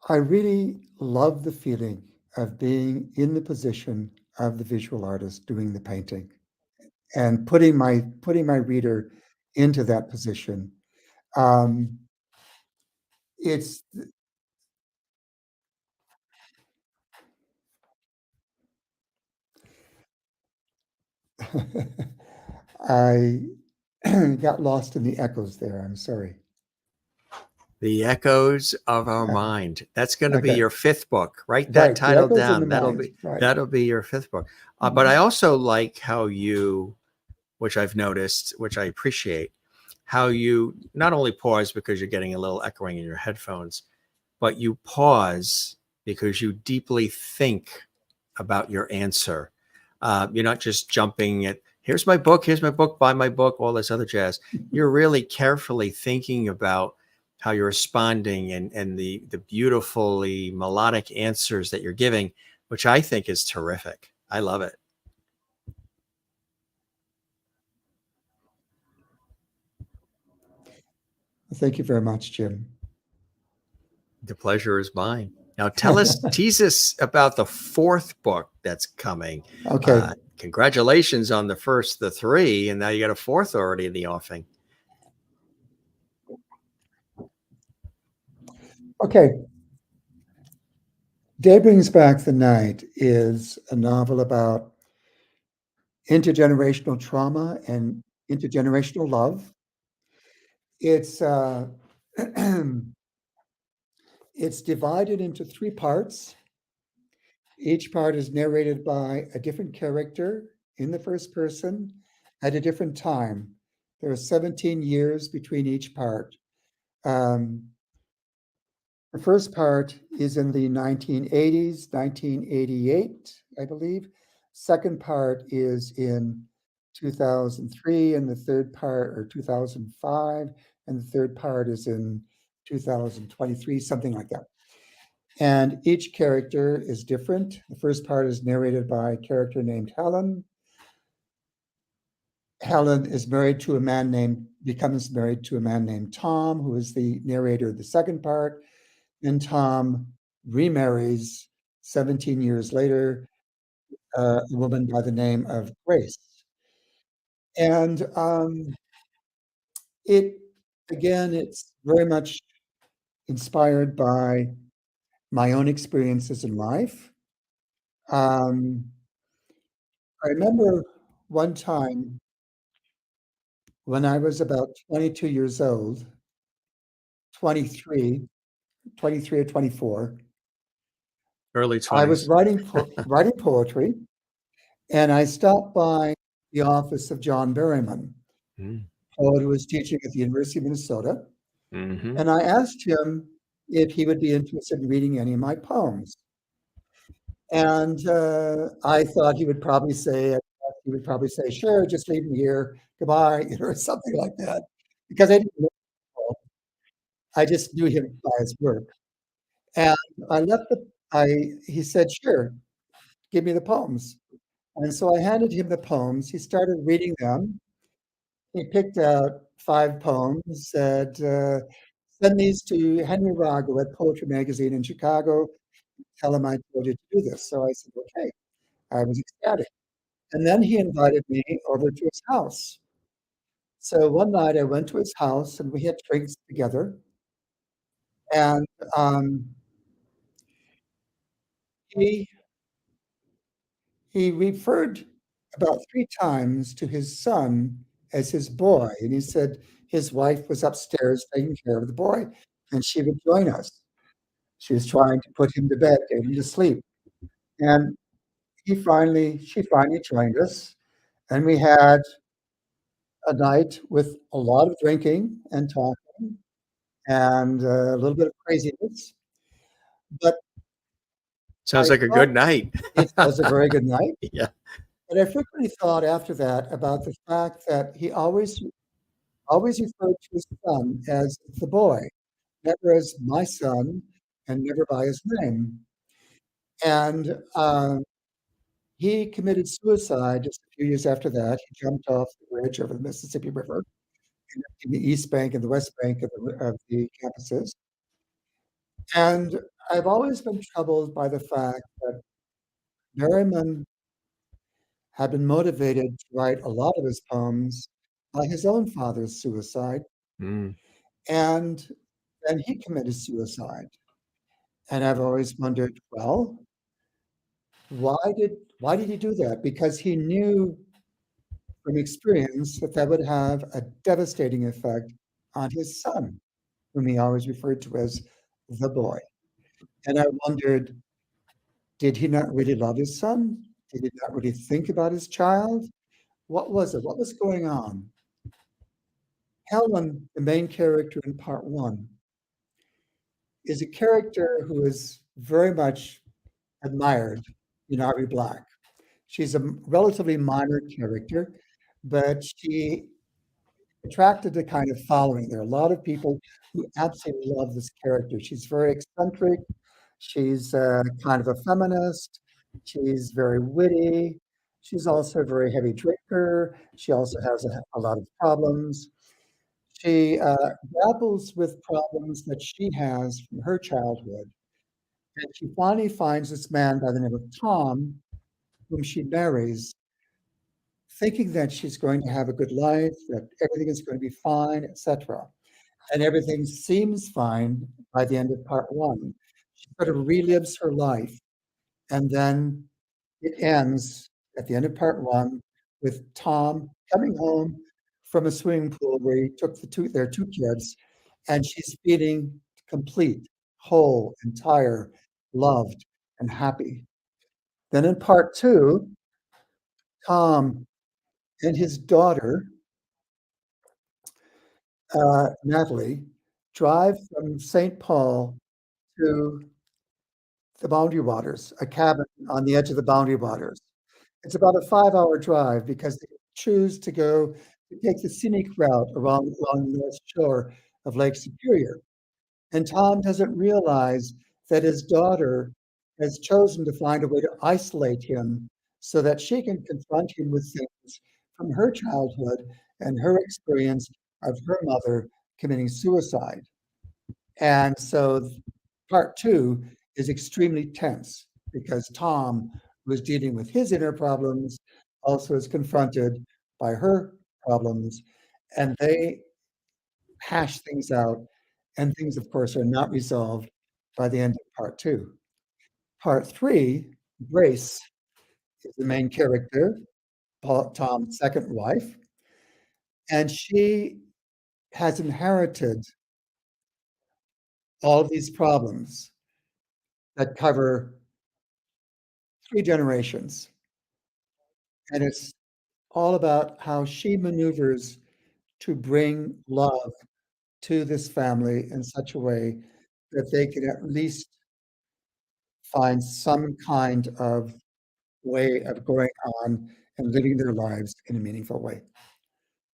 I really love the feeling of being in the position of the visual artist doing the painting and putting my reader into that position. Um, it's I got lost in the echoes there. I'm sorry. The Echoes of Our Uh, Mind. That's going to be okay, your fifth book. Write that right. The title echoes in the down. mind. Right. That'll be your fifth book. But Mhm. I also like how you, which I've noticed, which I appreciate, how you not only pause because you're getting a little echoing in your headphones, but you pause because you deeply think about your answer. You're not just jumping at, here's my book, buy my book, all this other jazz. You're really carefully thinking about how you're responding and the beautifully melodic answers that you're giving, which I think is terrific. I love it. Thank you very much, Jim. The pleasure is mine. Now tease us about the fourth book that's coming. Okay. Congratulations on the three, and now you got a fourth already in the offing. Okay. Day Brings Back the Night is a novel about intergenerational trauma and intergenerational love. It's it's divided into three parts. Each part is narrated by a different character in the first person at a different time. There are 17 years between each part. Um, the first part is in the 1980s, 1988, I believe. Second part is in 2003, and the third part, or 2005, and the third part is in 2023, something like that. And each character is different. The first part is narrated by a character named Helen. Helen is married to a man named, becomes married to a man named Tom, who is the narrator of the second part. And Tom remarries 17 years later, a woman by the name of Grace. And it, again, it's very much inspired by my own experiences in life. Um, I remember one time when I was about 22 years old, 23, 23 or 24, Early I was 20s. writing poetry, and I stopped by the office of John Berryman, Mm. poet who was teaching at the University of Minnesota, Mm-hmm. and I asked him if he would be interested in reading any of my poems. And I thought he would probably say, "Sure, just leave me here, goodbye," or something like that, because I didn't know him. I just knew him by his work. And I left the he said, "Sure, give me the poems." And so I handed him the poems. He started reading them. He picked out 5 poems, said, "Send these to Henry Rago at Poetry Magazine in Chicago. Tell him I told you to do this." So I said, "Okay." I was ecstatic. And then he invited me over to his house. So one night I went to his house and we had drinks together. And he he referred about 3 times to his son as his boy, and he said his wife was upstairs taking care of the boy, and she would join us. She was trying to put him to bed, get him to sleep, and she finally joined us, and we had a night with a lot of drinking and talking and a little bit of craziness, but Sounds I like a thought good night. it was a very good night. Yeah. But I frequently thought after that about the fact that he always referred to his son as the boy, never as my son, and never by his name. And he committed suicide just a few years after that. He jumped off the bridge over the Mississippi River in the East Bank and the West Bank of the campuses. And I've always been troubled by the fact that Merriman had been motivated to write a lot of his poems by his own father's suicide, Mm. and then he committed suicide. And I've always wondered, well, why did he do that? Because he knew from experience that that would have a devastating effect on his son, whom he always referred to as the boy. And I wondered, did he not really love his son? Did he not really think about his child? What was it? What was going on? Helen, the main character in part one, is a character who is very much admired in Ivory Black. She's a relatively minor character, but she attracted a kind of following. There are a lot of people who absolutely love this character. She's very eccentric. She's kind of a feminist. She's very witty. She's also a very heavy drinker. She also has a lot of problems. She grapples with problems that she has from her childhood. And she finally finds this man by the name of Tom, whom she marries, thinking that she's going to have a good life, that everything is going to be fine, etc. And everything seems fine by the end of part one. She sort of relives her life, and then it ends at the end of part one with Tom coming home from a swimming pool where he took their two kids, and she's feeling complete, whole, entire, loved, and happy. Then in part two, Tom and his daughter, Natalie, drive from St. Paul to the Boundary Waters, a cabin on the edge of the Boundary Waters. It's about a 5-hour drive because they choose to take the scenic route along the north shore of Lake Superior. And Tom doesn't realize that his daughter has chosen to find a way to isolate him so that she can confront him with things from her childhood and her experience of her mother committing suicide. And so part two is extremely tense because Tom, who is dealing with his inner problems, also is confronted by her problems, and they hash things out. And things, of course, are not resolved by the end of part two. Part three, Grace is the main character, Tom's second wife, and she has inherited all of these problems that cover 3 generations. And it's all about how she maneuvers to bring love to this family in such a way that they can at least find some kind of way of going on and living their lives in a meaningful way.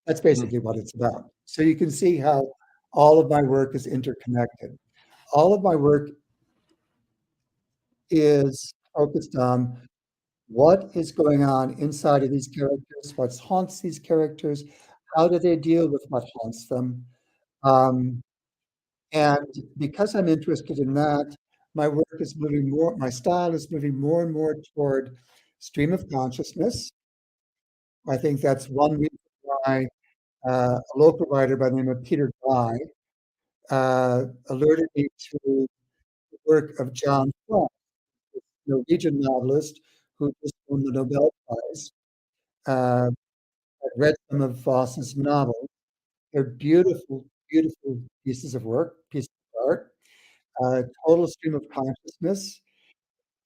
That's Mm. basically what it's about. So you can see how all of my work is interconnected. All of my work is focused on what is going on inside of these characters, what haunts these characters, how do they deal with what haunts them. Um, and because I'm interested in that, my style is moving more and more toward stream of consciousness. I think that's one reason why a local writer by the name of Peter Geye alerted me to the work of John Frost, the Norwegian novelist who just won the Nobel Prize. I've read some of Foss's novels. They're beautiful, beautiful pieces of art, total stream of consciousness.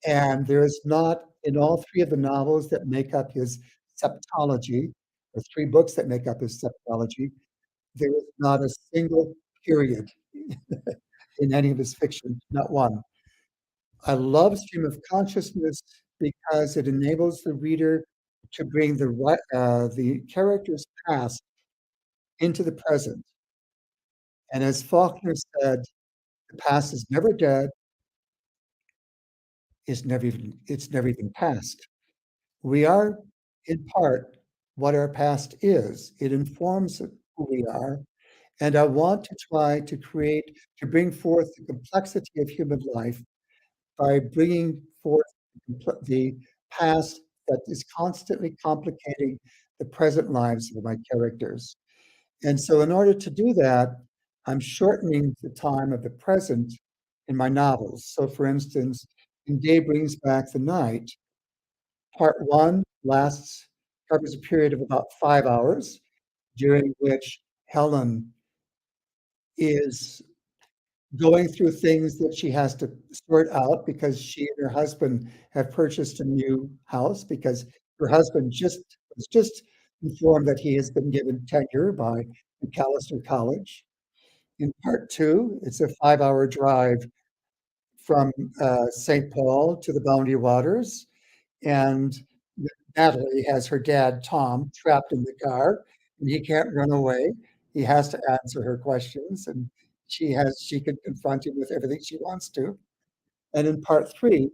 And there is not, in all three of the novels that make up his septology, or 3 books that make up his septology, there is not a single period in any of his fiction, not one. I love stream of consciousness because it enables the reader to bring the character's past into the present. And as Faulkner said, the past is never dead, it's never even past. We are, in part, what our past is. It informs who we are. And I want to try to bring forth the complexity of human life by bringing forth the past that is constantly complicating the present lives of my characters. And so, in order to do that, I'm shortening the time of the present in my novels. So, for instance, in Day Brings Back the Night, part one covers a period of about 5 hours, during which Helen is going through things that she has to sort out because she and her husband have purchased a new house because her husband was just informed that he has been given tenure by Macalester College. In part two, it's a 5-hour drive from St. Paul to the Boundary Waters, and Natalie has her dad, Tom, trapped in the car, and he can't run away. He has to answer her questions, and she can confront him with everything she wants to. And in part three,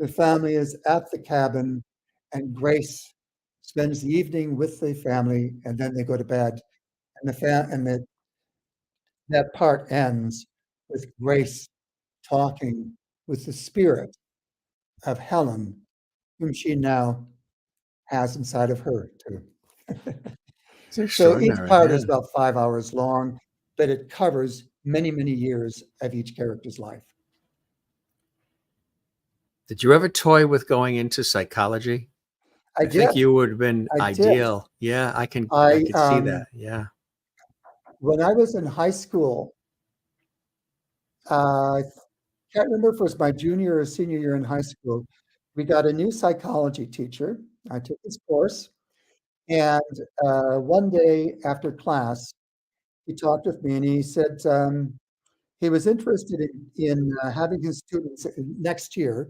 the family is at the cabin, and Grace spends the evening with the family, and then they go to bed. And that part ends with Grace talking with the spirit of Helen, whom she now has inside of her too. So each part is about 5 hours long, but it covers many, many years of each character's life. Did you ever toy with going into psychology? I think did. you would have been I ideal. Yeah, I could see that. Yeah. When I was in high school, I can't remember if it was my junior or senior year in high school, we got a new psychology teacher. I took his course, and one day after class, he talked with me and he said he was interested in having his students next year,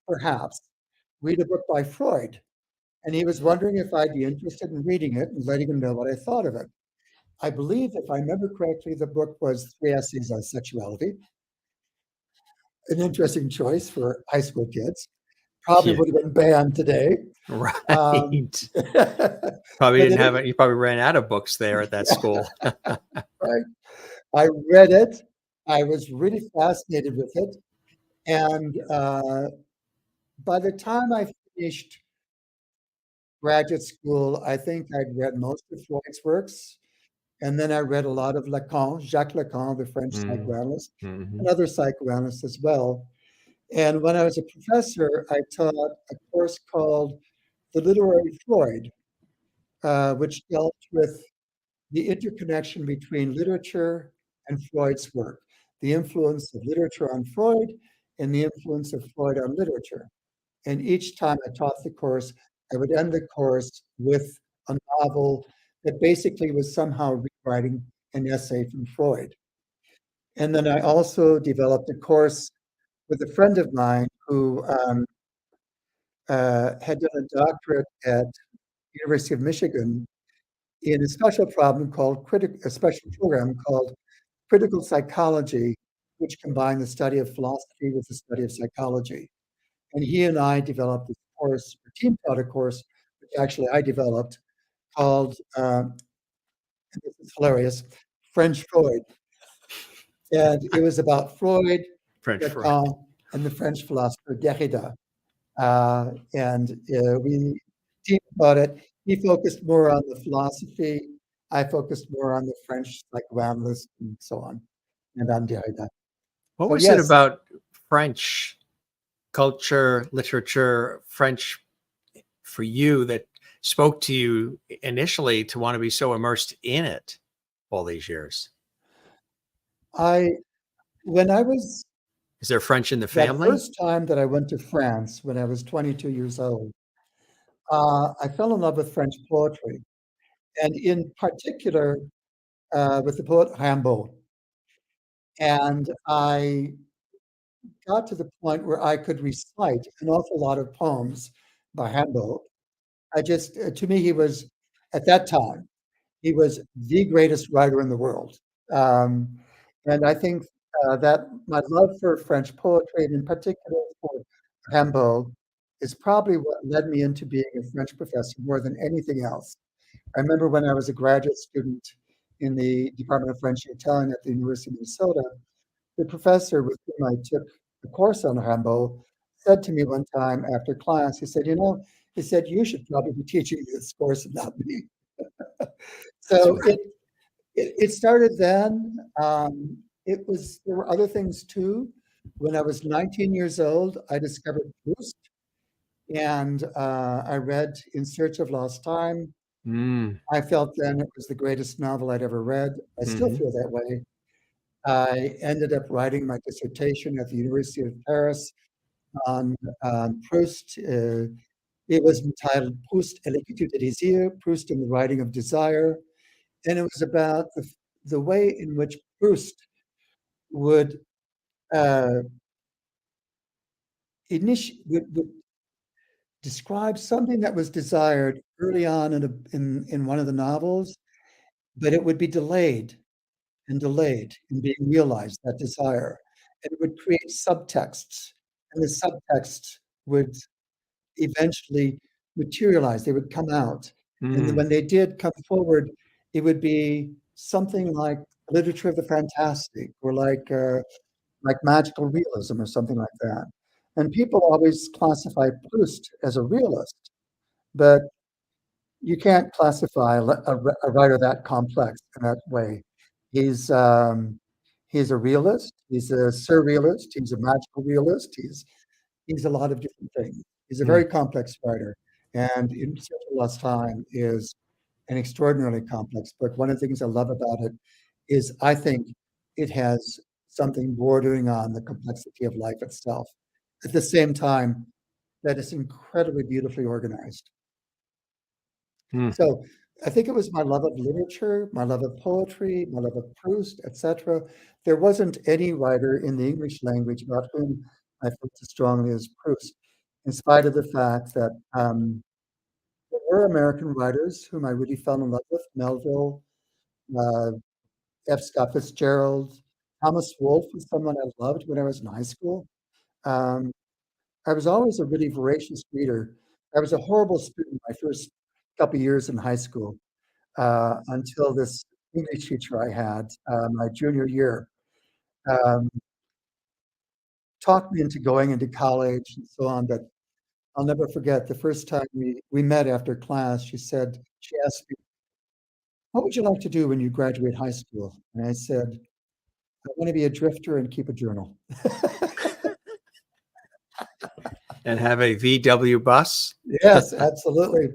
perhaps, read a book by Freud. And he was wondering if I'd be interested in reading it and letting him know what I thought of it. I believe, if I remember correctly, the book was 3 Essays on Sexuality. An interesting choice for high school kids. Probably would have been banned today. Right. Probably didn't have it. You probably ran out of books there at that school. Right. I read it. I was really fascinated with it. And by the time I finished graduate school, I think I'd read most of Freud's works. And then I read a lot of Lacan, Jacques Lacan, the French psychoanalyst, and other psychoanalysts as well. And when I was a professor, I taught a course called The Literary Freud, which dealt with the interconnection between literature and Freud's work, the influence of literature on Freud and the influence of Freud on literature. And each time I taught the course, I would end the course with a novel that basically was somehow rewriting an essay from Freud. And then I also developed a course with a friend of mine who had done a doctorate at University of Michigan in a special program called a special program called critical psychology, which combined the study of philosophy with the study of psychology. And he and I developed this course, or team taught a course, which actually I developed, called, and this is hilarious, French Freud. And it was about Freud, Lacan, and the French philosopher Derrida. We team taught it. He focused more on the philosophy. I focused more on the French psychoanalyst and so on, and on Derrida. What was it about French culture, literature, French for you that spoke to you initially to want to be so immersed in it all these years? Is there French in the family? That first time that I went to France when I was 22 years old, I fell in love with French poetry, and in particular with the poet Rimbaud. And I got to the point where I could recite an awful lot of poems by Rimbaud. I just, to me, he was, at that time, he was the greatest writer in the world. Um, and I think that my love for French poetry, and in particular for Rimbaud, is probably what led me into being a French professor more than anything else. I remember when I was a graduate student in the Department of French and Italian at the University of Minnesota, the professor with whom I took a course on Rimbaud said to me one time after class, he said, he said, you should probably be teaching this course and not me. That's So right. it started then. There were other things too. When I was 19 years old, I discovered Proust, and I read In Search of Lost Time. Mm, I felt then it was the greatest novel I'd ever read. I still hmm feel that way. I ended up writing my dissertation at the University of Paris on Proust. It was entitled Proust et l'écriture des désirs, Proust and the Writing of Desire. And it was about the way in which Proust would, uh, would describe something that was desired early on in one of the novels, but it would be delayed and delayed in being realized, that desire. And it would create subtexts, and the subtexts would eventually materialize, they would come out. And then mm, when they did come forward, it would be something like literature of the fantastic, or like magical realism or something like that. And people always classify Proust as a realist, but you can't classify a writer that complex in that way. He's um, he's a realist. He's a surrealist. He's a magical realist. He's a lot of different things. He's a mm, very complex writer, and In Search of Lost Time is an extraordinarily complex book. One of the things I love about it is I think it has something bordering on the complexity of life itself. At the same time, that is incredibly beautifully organized. mm. So I think it was my love of literature, my love of poetry, my love of Proust, etc. There wasn't any writer in the English language about whom I felt as strongly as Proust, in spite of the fact that there were American writers whom I really fell in love with: Melville, uh, F. Scott Fitzgerald, Thomas Wolfe was someone I loved when I was in high school. Um, I was always a really voracious reader. I was a horrible student my first couple years in high school, until this English teacher I had my junior year um, talked me into going into college and so on. But I'll never forget the first time we met after class. She asked me, "What would you like to do when you graduate high school?" And I said, "I want to be a drifter and keep a journal." And have a VW bus. Yes, absolutely.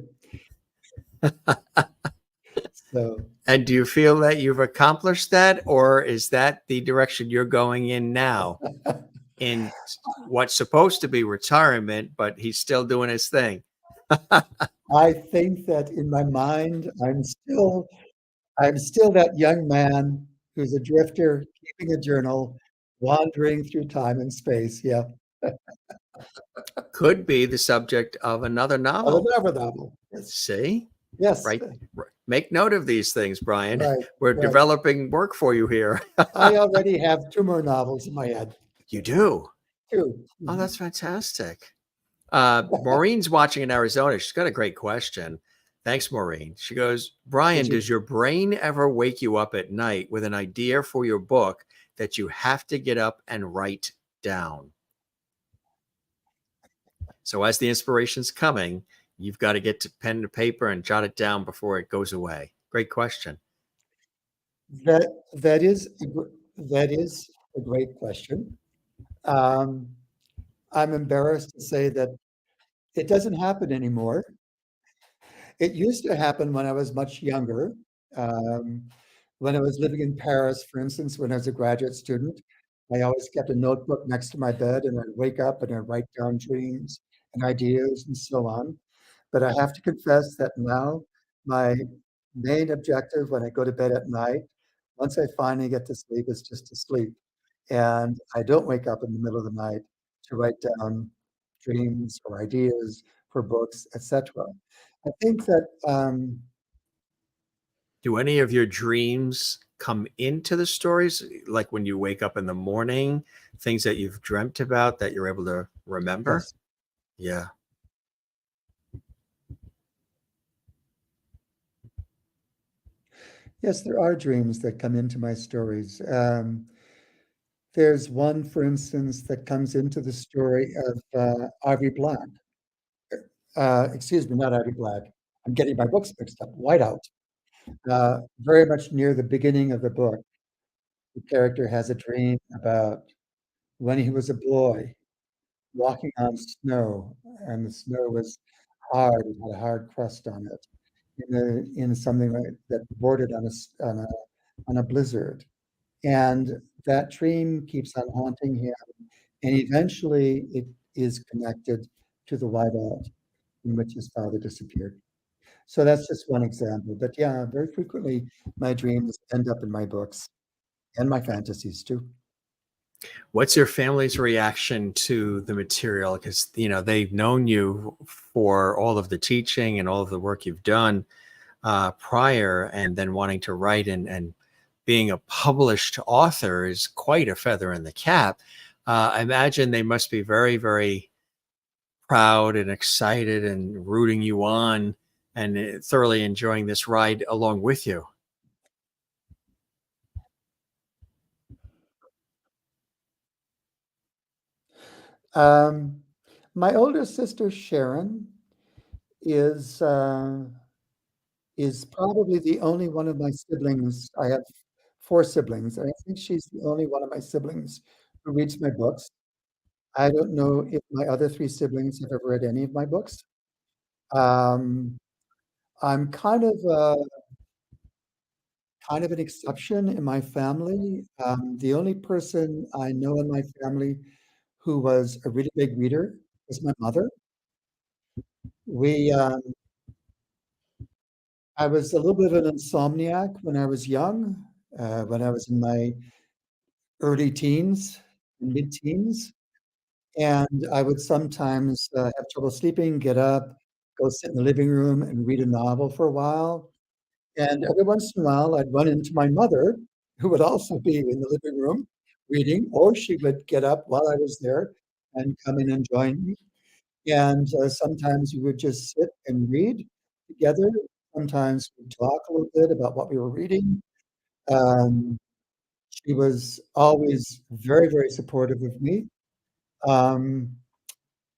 So And do you feel that you've accomplished that, or is that the direction you're going in now in what's supposed to be retirement, but he's still doing his thing? I think that in my mind, I'm still that young man who's a drifter, keeping a journal, wandering through time and space. Yeah, Could be the subject of another of novel. another novel. Yes, See? yes, Right. Make note of these things, Brian. right, We're right. developing work for you here. I already have two more novels in my head. You do. Two. Oh, Mhm. that's fantastic. Maureen's watching in Arizona. She's got a great question. Thanks, Maureen. She goes, Did Brian, you? does your brain ever wake you up at night with an idea for your book that you have to get up and write down? So as the inspiration's coming, you've got to get to pen to paper and jot it down before it goes away. Great question. That that is a great question. Um, I'm embarrassed to say that it doesn't happen anymore. It used to happen when I was much younger. Um, when I was living in Paris, for instance, when I was a graduate student, I always kept a notebook next to my bed, and I'd wake up and I'd write down dreams and ideas and so on. But I have to confess that now my main objective when I go to bed at night, once I finally get to sleep, is just to sleep. And I don't wake up in the middle of the night to write down dreams or ideas for books, etc. I think that Do any of your dreams come into the stories? Like when you wake up in the morning, things that you've dreamt about that you're able to remember? yes, Yeah. yes, there are dreams that come into my stories. There's one, for instance, that comes into the story of Ivory Black. Excuse me, not Ivory Black. I'm getting my books mixed up. Whiteout. Very much near the beginning of the book, the character has a dream about when he was a boy walking on snow, and the snow was hard. It had a hard crust on it, in something like that bordered on a blizzard. And that dream keeps on haunting him, and eventually it is connected to the whiteout in which his father disappeared. So that's just one example. But yeah, very frequently my dreams end up in my books and my fantasies too. What's your family's reaction to the material? Because, they've known you for all of the teaching and all of the work you've done prior, and then wanting to write and being a published author is quite a feather in the cap. I imagine they must be very, very proud and excited and rooting you on and thoroughly enjoying this ride along with you. Um, my older sister Sharon is uh, is probably the only one of my siblings. I have four siblings, and I think she's the only one of my siblings who reads my books. I don't know if my other three siblings have ever read any of my books. Um, I'm kind of an exception in my family. The only person I know in my family who was a really big reader was my mother. We I was a little bit of an insomniac when I was young, when I was in my early teens, mid-teens, and I would sometimes have trouble sleeping, get up, go sit in the living room and read a novel for a while. And every once in a while, I'd run into my mother, who would also be in the living room reading, or she would get up while I was there and come in and join me. And sometimes we would just sit and read together. Sometimes we'd talk a little bit about what we were reading. Um, she was always very, very supportive of me. Um,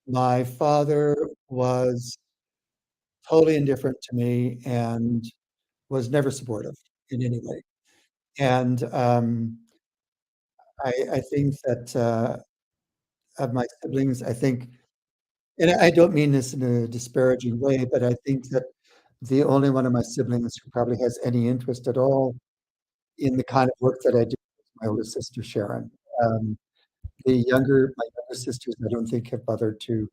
my father was totally indifferent to me and was never supportive in any way. And I think that of my siblings, I think, and I don't mean this in a disparaging way, but I think that the only one of my siblings who probably has any interest at all in the kind of work that I do is my older sister, Sharon. Um, my younger sisters, I don't think have bothered to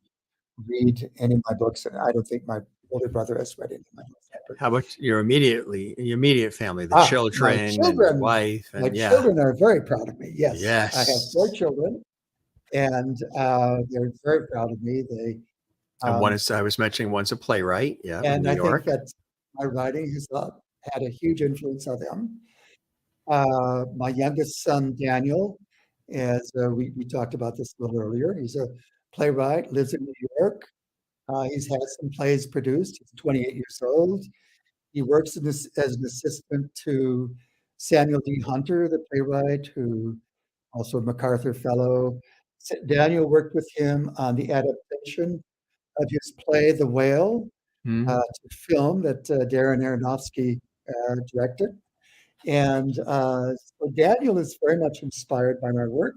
read any of my books, and I don't think my older brother has read any of my books either. How about your immediate family, the children and the wife? My And yeah, children are very proud of me. Yes, I have four yes. children, and they're very proud of me. And one Um, is, I was mentioning, one's a playwright. Yeah, in and New I think York. that my writing has had a huge influence on them. My youngest son, Daniel, as we talked about this a little earlier, he's a playwright, lives in New York. He's had some plays produced. He's 28 years old. He works as an assistant to Samuel D. Hunter, the playwright, who also a MacArthur Fellow. Daniel worked with him on the adaptation of his play, The Whale, Hmm. to film that Darren Aronofsky directed. And so Daniel is very much inspired by my work.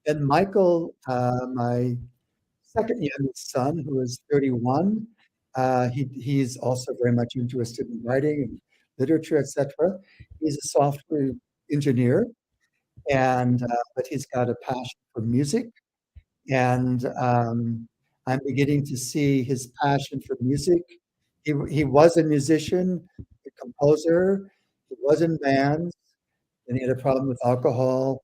And Michael, my second youngest son, who is 31, he's also very much interested in writing and literature, etc. He's a software engineer, and but he's got a passion for music. And I'm beginning to see his passion for music. He was a musician, a composer. He was in bands, and he had a problem with alcohol.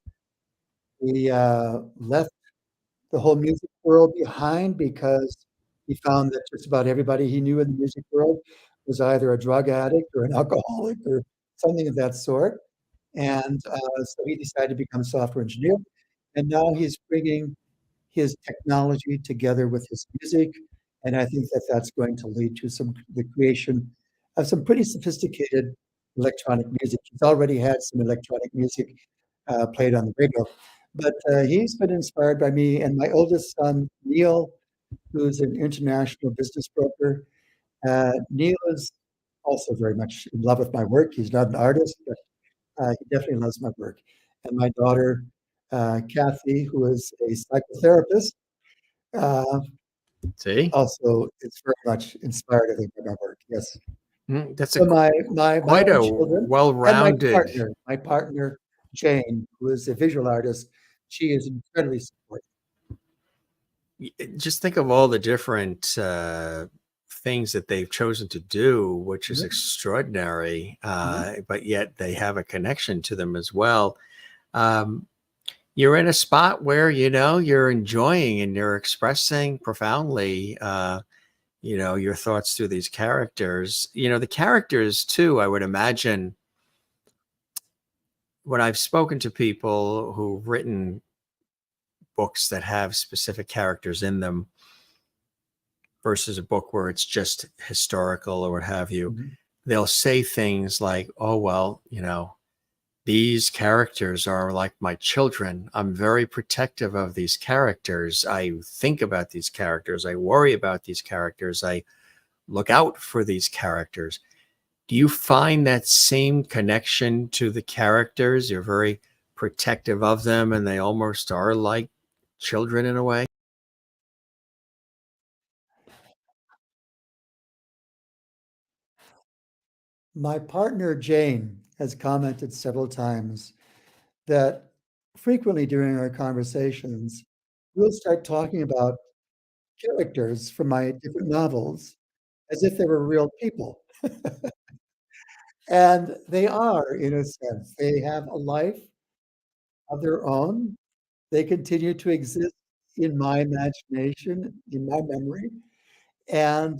He left the whole music world behind because He found that just about everybody he knew in the music world was either a drug addict or an alcoholic or something of that sort. And so he decided to become a software engineer. And now he's bringing his technology together with his music. And I think that that's going to lead to the creation of some pretty sophisticated electronic music. He's already had some electronic music played on the radio, but he's been inspired by me and my oldest son, Neil, who's an international business broker. Neil is also very much in love with my work. He's not an artist, but he definitely loves my work. And my daughter, Kathy, who is a psychotherapist, uh, See, also is very much inspired, I think, by my work. Yes. That's a So my quite own a children and well-rounded. my partner Jane, who is a visual artist, she is incredibly supportive. Just think of all the different things that they've chosen to do, which is Mhm. extraordinary, Mhm. but yet they have a connection to them as well. Um, you're in a spot where, you're enjoying and you're expressing profoundly, your thoughts through these characters. The characters too, I would imagine, when I've spoken to people who've written books that have specific characters in them versus a book where it's just historical or what have you, Mhm. they'll say things like, oh, well, these characters are like my children. I'm very protective of these characters. I think about these characters. I worry about these characters. I look out for these characters. Do you find that same connection to the characters? You're very protective of them and they almost are like children in a way? My partner Jane has commented several times that frequently during our conversations, we'll start talking about characters from my different novels as if they were real people. And they are, in a sense. They have a life of their own. They continue to exist in my imagination, in my memory, and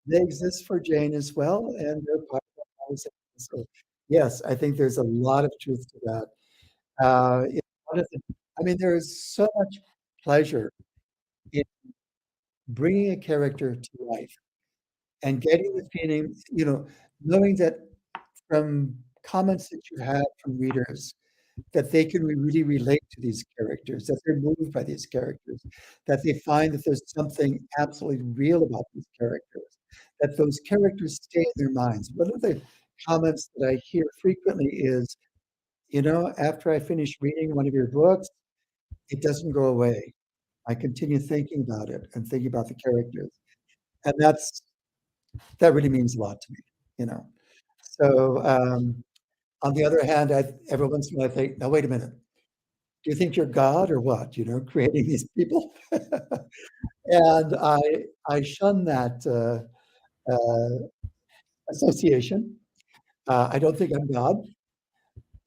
they exist for Jane as well, and they're part of the conversation. So, yes, I think there's a lot of truth to that. It's one of the, I mean, there is so much pleasure in bringing a character to life and getting the feeling, knowing that from comments that you have from readers, that they can really relate to these characters, that they're moved by these characters, that they find that there's something absolutely real about these characters, that those characters stay in their minds. One of the comments that I hear frequently is, after I finish reading one of your books, it doesn't go away. I continue thinking about it and thinking about the characters. And that really means a lot to me, you know. So on the other hand, every once in a while I think, now wait a minute. Do you think you're God or what? Creating these people, and I shun that association. I don't think I'm God,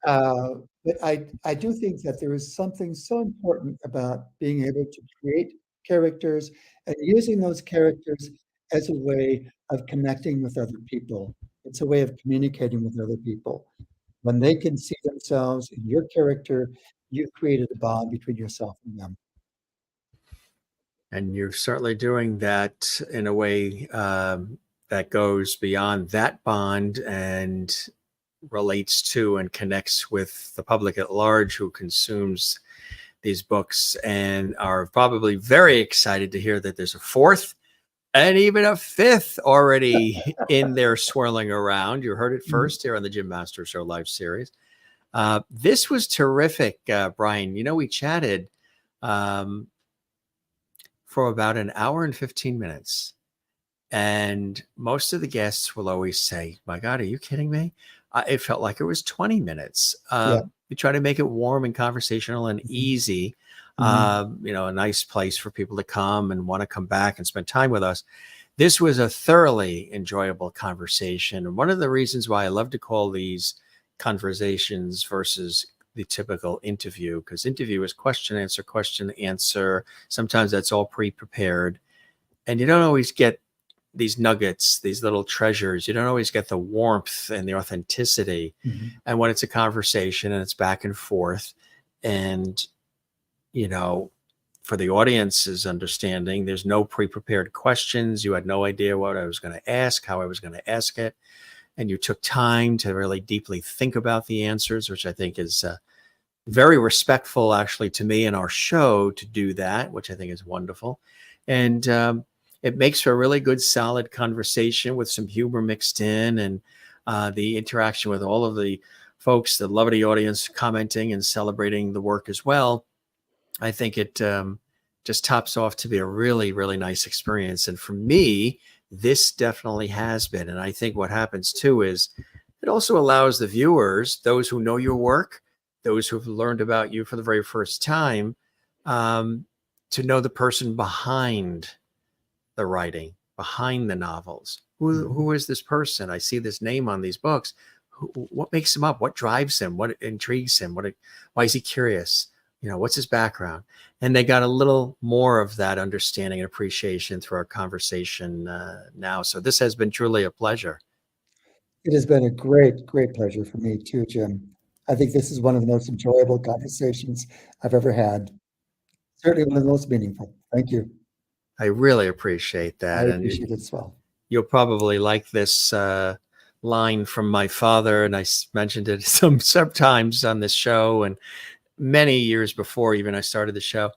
uh, but I do think that there is something so important about being able to create characters and using those characters as a way of connecting with other people. It's a way of communicating with other people. When they can see themselves in your character, you've created a bond between yourself and them. And you're certainly doing that in a way that goes beyond that bond and relates to and connects with the public at large who consumes these books and are probably very excited to hear that there's a fourth and even a fifth already in there swirling around. You heard it Mhm. first here on the Jim Master Show live series. This was terrific, Brian. We chatted um, for about an hour and 15 minutes. And most of the guests will always say, my God, are you kidding me? It felt like it was 20 minutes. Yeah. We try to make it warm and conversational and Mhm. easy, Mhm. a nice place for people to come and want to come back and spend time with us. This was a thoroughly enjoyable conversation. And one of the reasons why I love to call these conversations versus the typical interview, because interview is question, answer. Sometimes that's all pre-prepared. And you don't always get these nuggets, these little treasures. You don't always get the warmth and the authenticity. Mm-hmm. And when it's a conversation and it's back and forth, and, you know, for the audience's understanding, there's no pre-prepared questions. You had no idea what I was going to ask, how I was going to ask it. And you took time to really deeply think about the answers, which I think is very respectful, actually, to me and our show to do that, which I think is wonderful. And it makes for a really good, solid conversation with some humor mixed in, and the interaction with all of the folks, the lovely audience commenting and celebrating the work as well. I think it just tops off to be a really, really nice experience. And for me, this definitely has been. And I think what happens too is it also allows the viewers, those who know your work, those who've learned about you for the very first time, to know the person behind the writing, behind the novels. Who is this person? I see this name on these books. What makes him up? What drives him? What intrigues him? Why is he curious? You know, what's his background? And they got a little more of that understanding and appreciation through our conversation now. So this has been truly a pleasure. It has been a great, great pleasure for me too, Jim. I think this is one of the most enjoyable conversations I've ever had. Certainly one of the most meaningful. Thank you. I really appreciate that. I And appreciate it as well. you'll probably like this line from my father. And I mentioned it sometimes on this show and many years before even I started the show.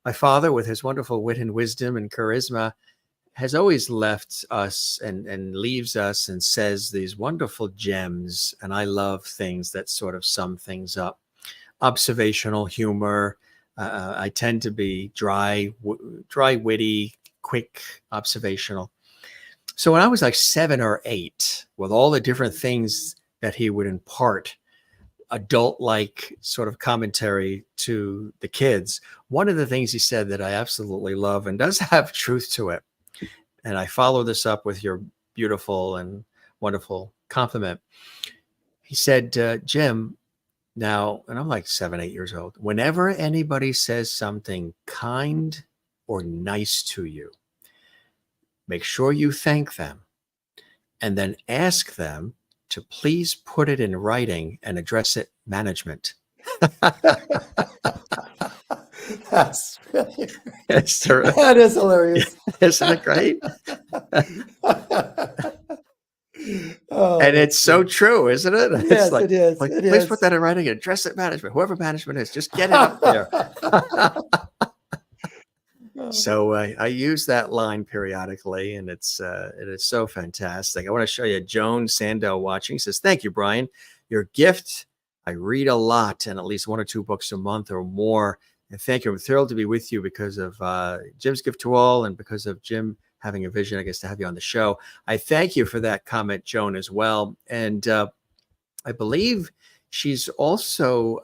My father, with his wonderful wit and wisdom and charisma, has always left us and leaves us and says these wonderful gems. And I love things that sort of sum things up. Observational humor. I tend to be dry, witty, quick, observational. So when I was like 7 or 8, with all the different things that he would impart, adult-like sort of commentary to the kids, one of the things he said that I absolutely love and does have truth to it, and I follow this up with your beautiful and wonderful compliment. He said, Jim, now, and I'm like 7, 8 years old, whenever anybody says something kind or nice to you, make sure you thank them and then ask them to please put it in writing and address it management. That's really, That that is hilarious. Isn't it great? And it's so true, isn't it? Yes, It's like, it is. like, It please is. put that in writing and address it management, whoever management is, just get it up there. So I use that line periodically, and it is so fantastic. I want to show you Joan Sandell watching. Says, thank you, Brian. Your gift. I read a lot and at least 1 or 2 books a month or more. And thank you. I'm thrilled to be with you because of Jim's gift to all and because of Jim having a vision, I guess, to have you on the show. I thank you for that comment, Joan, as well. And I believe she's also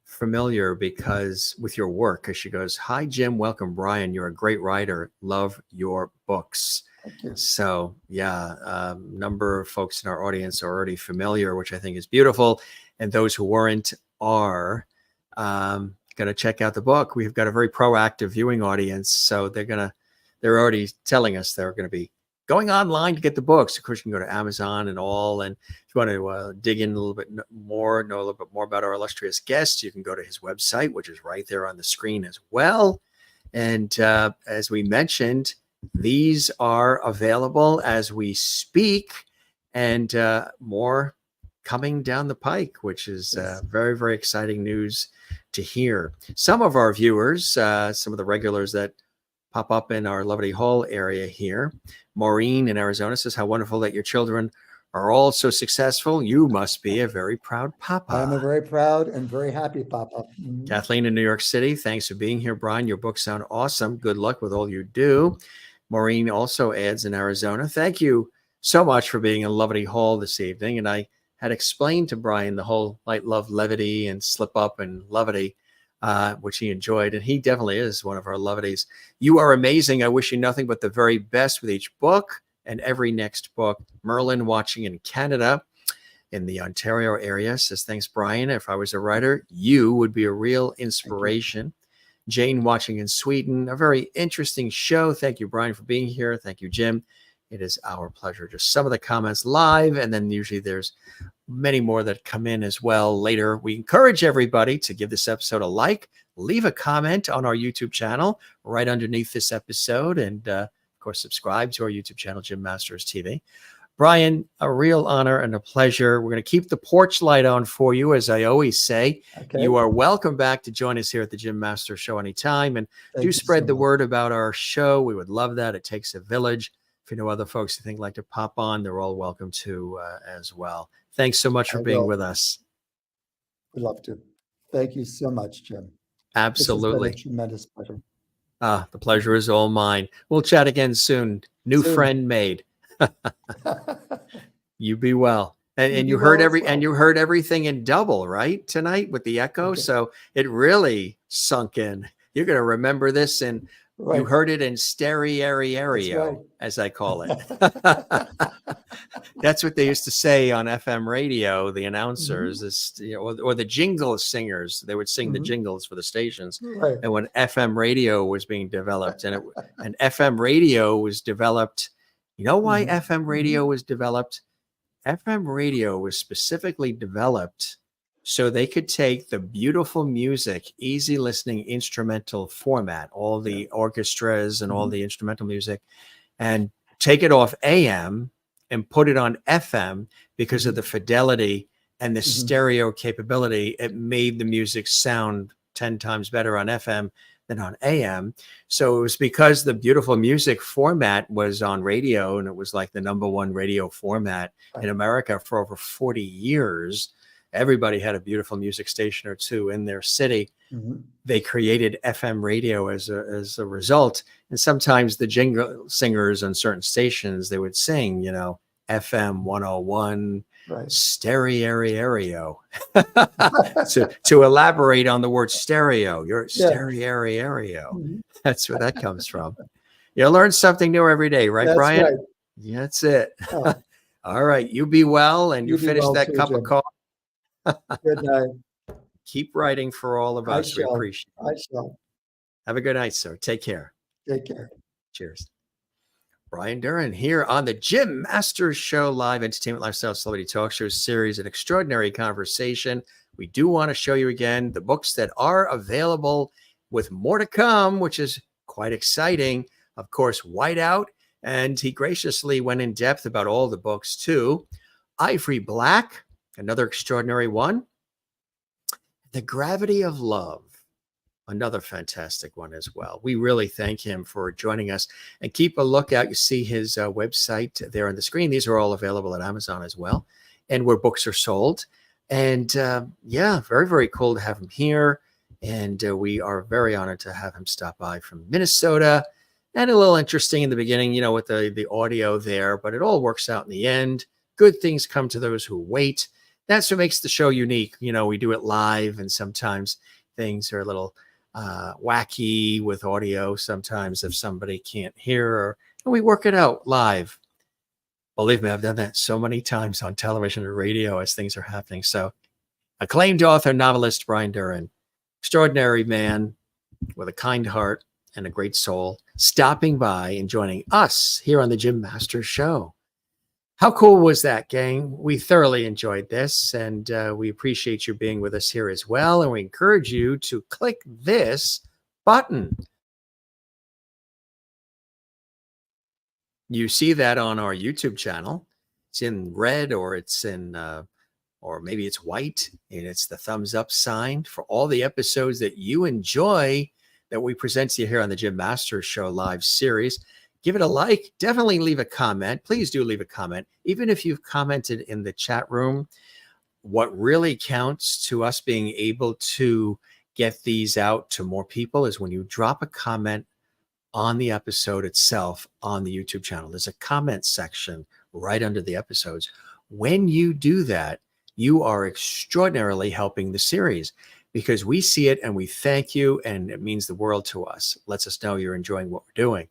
familiar because with your work, because she goes, hi, Jim. Welcome, Brian. You're a great writer. Love your books. Thank you. So yeah, a number of folks in our audience are already familiar, which I think is beautiful. And those who weren't are going to check out the book. We've got a very proactive viewing audience. So they're already telling us they're going to be going online to get the books. Of course, you can go to Amazon and all. And if you want to dig in a little bit more, know a little bit more about our illustrious guest, you can go to his website, which is right there on the screen as well. And as we mentioned, these are available as we speak, and more coming down the pike, which is very, very exciting news to hear. Some of our viewers, some of the regulars that pop up in our lovely Hall area here. Maureen in Arizona says, how wonderful that your children are all so successful. You must be a very proud papa. I'm a very proud and very happy papa. Mm-hmm. Kathleen in New York City, thanks for being here, Brian. Your books sound awesome. Good luck with all you do. Maureen also adds in Arizona, thank you so much for being in lovely Hall this evening. And I had explained to Brian the whole light, love, levity, and slip up and levity, which he enjoyed. And he definitely is one of our levities. You are amazing. I wish you nothing but the very best with each book and every next book. Merlin watching in Canada in the Ontario area says, thanks, Brian. If I was a writer, you would be a real inspiration. Jane watching in Sweden. A very interesting show. Thank you, Brian, for being here. Thank you, Jim. It is our pleasure. Just some of the comments live, and then usually there's many more that come in as well later. We encourage everybody to give this episode a like, leave a comment on our YouTube channel right underneath this episode, and of course, subscribe to our YouTube channel, Jim Masters TV. Brian, a real honor and a pleasure. We're going to keep the porch light on for you, as I always say. Okay. You are welcome back to join us here at the Jim Masters Show anytime, and Thank do you spread so the much. word about our show. We would love that. It takes a village. If you know other folks who think like to pop on, they're all welcome to as well. Thanks so much for being with us. We'd love to. Thank you so much, Jim. Absolutely. It's been a tremendous pleasure. The pleasure is all mine. We'll chat again soon. New friend made. You be well. And you heard you heard everything in double, right? Tonight with the echo. Okay. So it really sunk in. You're going to remember this, and you heard it in stereo, as I call it. That's what they used to say on FM radio, the announcers, or the jingle singers. They would sing the jingles for the stations. Right. And when FM radio was being developed, and FM radio was developed, you know why FM radio was developed? FM radio was specifically developed so they could take the beautiful music, easy listening instrumental format, all the orchestras and all the instrumental music, and take it off AM and put it on FM because of the fidelity and the stereo capability. It made the music sound 10 times better on FM than on AM. So it was because the beautiful music format was on radio, and it was like the #1 radio format in America for over 40 years. Everybody had a beautiful music station or two in their city. They created FM radio as a result. And sometimes the jingle singers on certain stations, they would sing, FM 101, stereo. to elaborate on the word stereo, your stereo. That's where that comes from. You learn something new every day, right, Brian? Right. Yeah, that's it. Oh. All right. You be well, and you finish that cup of coffee. Good night. Keep writing for all of us. We appreciate it. I shall. Have a good night, sir. Take care. Take care. Cheers. Brian Duren here on the Jim Masters Show, live entertainment, lifestyle, celebrity talk show series, an extraordinary conversation. We do want to show you again the books that are available, with more to come, which is quite exciting. Of course, Whiteout, and he graciously went in depth about all the books too. Ivory Black, another extraordinary one. The Gravity of Love, another fantastic one as well. We really thank him for joining us, and keep a lookout. You see his website there on the screen. These are all available at Amazon as well, and where books are sold. And very, very cool to have him here. And we are very honored to have him stop by from Minnesota. And a little interesting in the beginning, with the audio there, but it all works out in the end. Good things come to those who wait. That's what makes the show unique. We do it live, and sometimes things are a little wacky with audio. Sometimes if somebody can't hear, and we work it out live. Believe me, I've done that so many times on television or radio as things are happening. So, acclaimed author, novelist, Brian Duren, extraordinary man with a kind heart and a great soul, stopping by and joining us here on the Jim Masters Show. How cool was that, gang? We thoroughly enjoyed this, and we appreciate you being with us here as well. And we encourage you to click this button. You see that on our YouTube channel. It's in red, or it's in, or maybe it's white, and it's the thumbs up sign for all the episodes that you enjoy that we present to you here on the Jim Masters Show live series. Give it a like. Definitely leave a comment. Please do leave a comment. Even if you've commented in the chat room, what really counts to us being able to get these out to more people is when you drop a comment on the episode itself on the YouTube channel. There's a comment section right under the episodes. When you do that, you are extraordinarily helping the series, because we see it and we thank you, and it means the world to us. It lets us know you're enjoying what we're doing.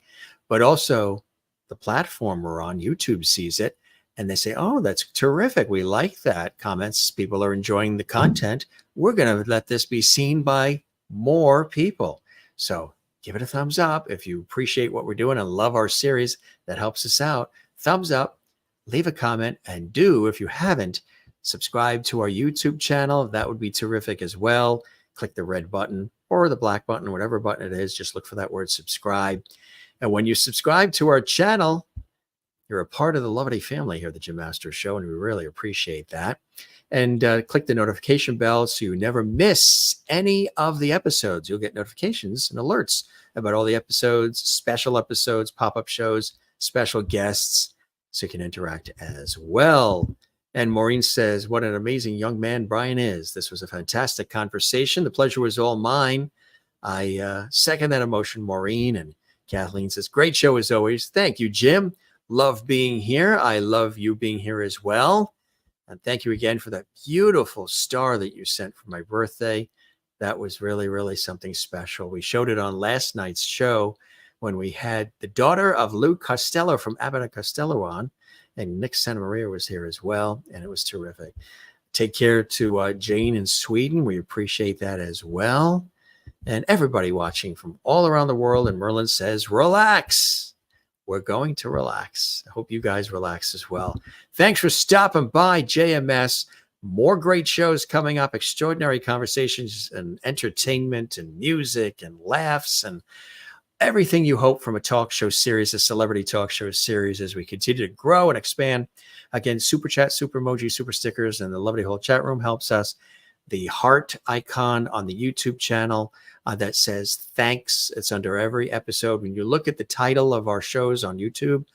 But also the platform we're on, YouTube, sees it, and they say, oh, that's terrific. We like that. Comments, people are enjoying the content. We're going to let this be seen by more people. So give it a thumbs up if you appreciate what we're doing and love our series. That helps us out. Thumbs up, leave a comment, and do, if you haven't, subscribe to our YouTube channel. That would be terrific as well. Click the red button or the black button, whatever button it is. Just look for that word subscribe. And when you subscribe to our channel, you're a part of the Lovely family here at the Jim Masters Show, and we really appreciate that. And click the notification bell so you never miss any of the episodes. You'll get notifications and alerts about all the episodes, special episodes, pop-up shows, special guests, so you can interact as well. And Maureen says, what an amazing young man Brian is. This was a fantastic conversation. The pleasure was all mine. I second that emotion, Maureen. And Kathleen says, great show as always. Thank you, Jim. Love being here. I love you being here as well. And thank you again for that beautiful star that you sent for my birthday. That was really, really something special. We showed it on last night's show when we had the daughter of Lou Costello from Abbott and Costello on, and Nick Santa Maria was here as well, and it was terrific. Take care to Jane in Sweden. We appreciate that as well. And everybody watching from all around the world, and Merlin says, relax. We're going to relax. I hope you guys relax as well. Thanks for stopping by, JMS. More great shows coming up, extraordinary conversations and entertainment and music and laughs and everything you hope from a talk show series, a celebrity talk show series, as we continue to grow and expand. Again, super chat, super emoji, super stickers, and the Lovely whole chat room helps us. The heart icon on the YouTube channel that says thanks. It's under every episode. When you look at the title of our shows on YouTube,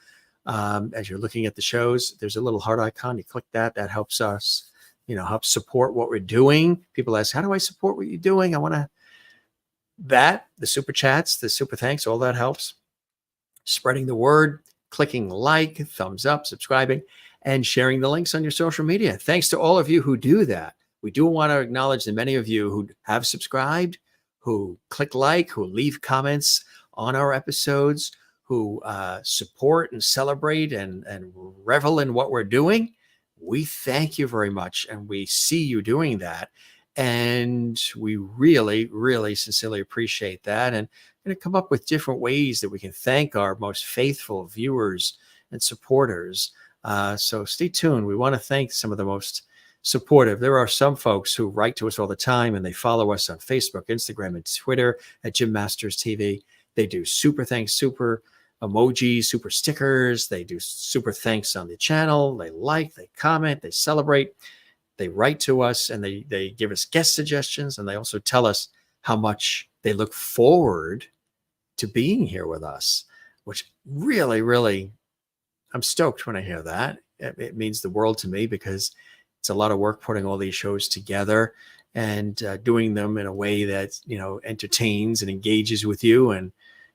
as you're looking at the shows, there's a little heart icon. You click that. That helps us, help support what we're doing. People ask, how do I support what you're doing? I want to, the super chats, the super thanks, all that helps. Spreading the word, clicking like, thumbs up, subscribing, and sharing the links on your social media. Thanks to all of you who do that. We do want to acknowledge the many of you who have subscribed, who click like, who leave comments on our episodes, who support and celebrate and revel in what we're doing. We thank you very much, and we see you doing that. And we really, really sincerely appreciate that. And I'm going to come up with different ways that we can thank our most faithful viewers and supporters. So stay tuned. We want to thank some of the most supportive. There are some folks who write to us all the time, and they follow us on Facebook, Instagram, and Twitter at Jim Masters TV. They do super thanks, super emojis, super stickers. They do super thanks on the channel. They like, they comment, they celebrate. They write to us, and they give us guest suggestions, and they also tell us how much they look forward to being here with us, which really, really, I'm stoked when I hear that. It means the world to me, because it's a lot of work putting all these shows together and doing them in a way that, entertains and engages with you and,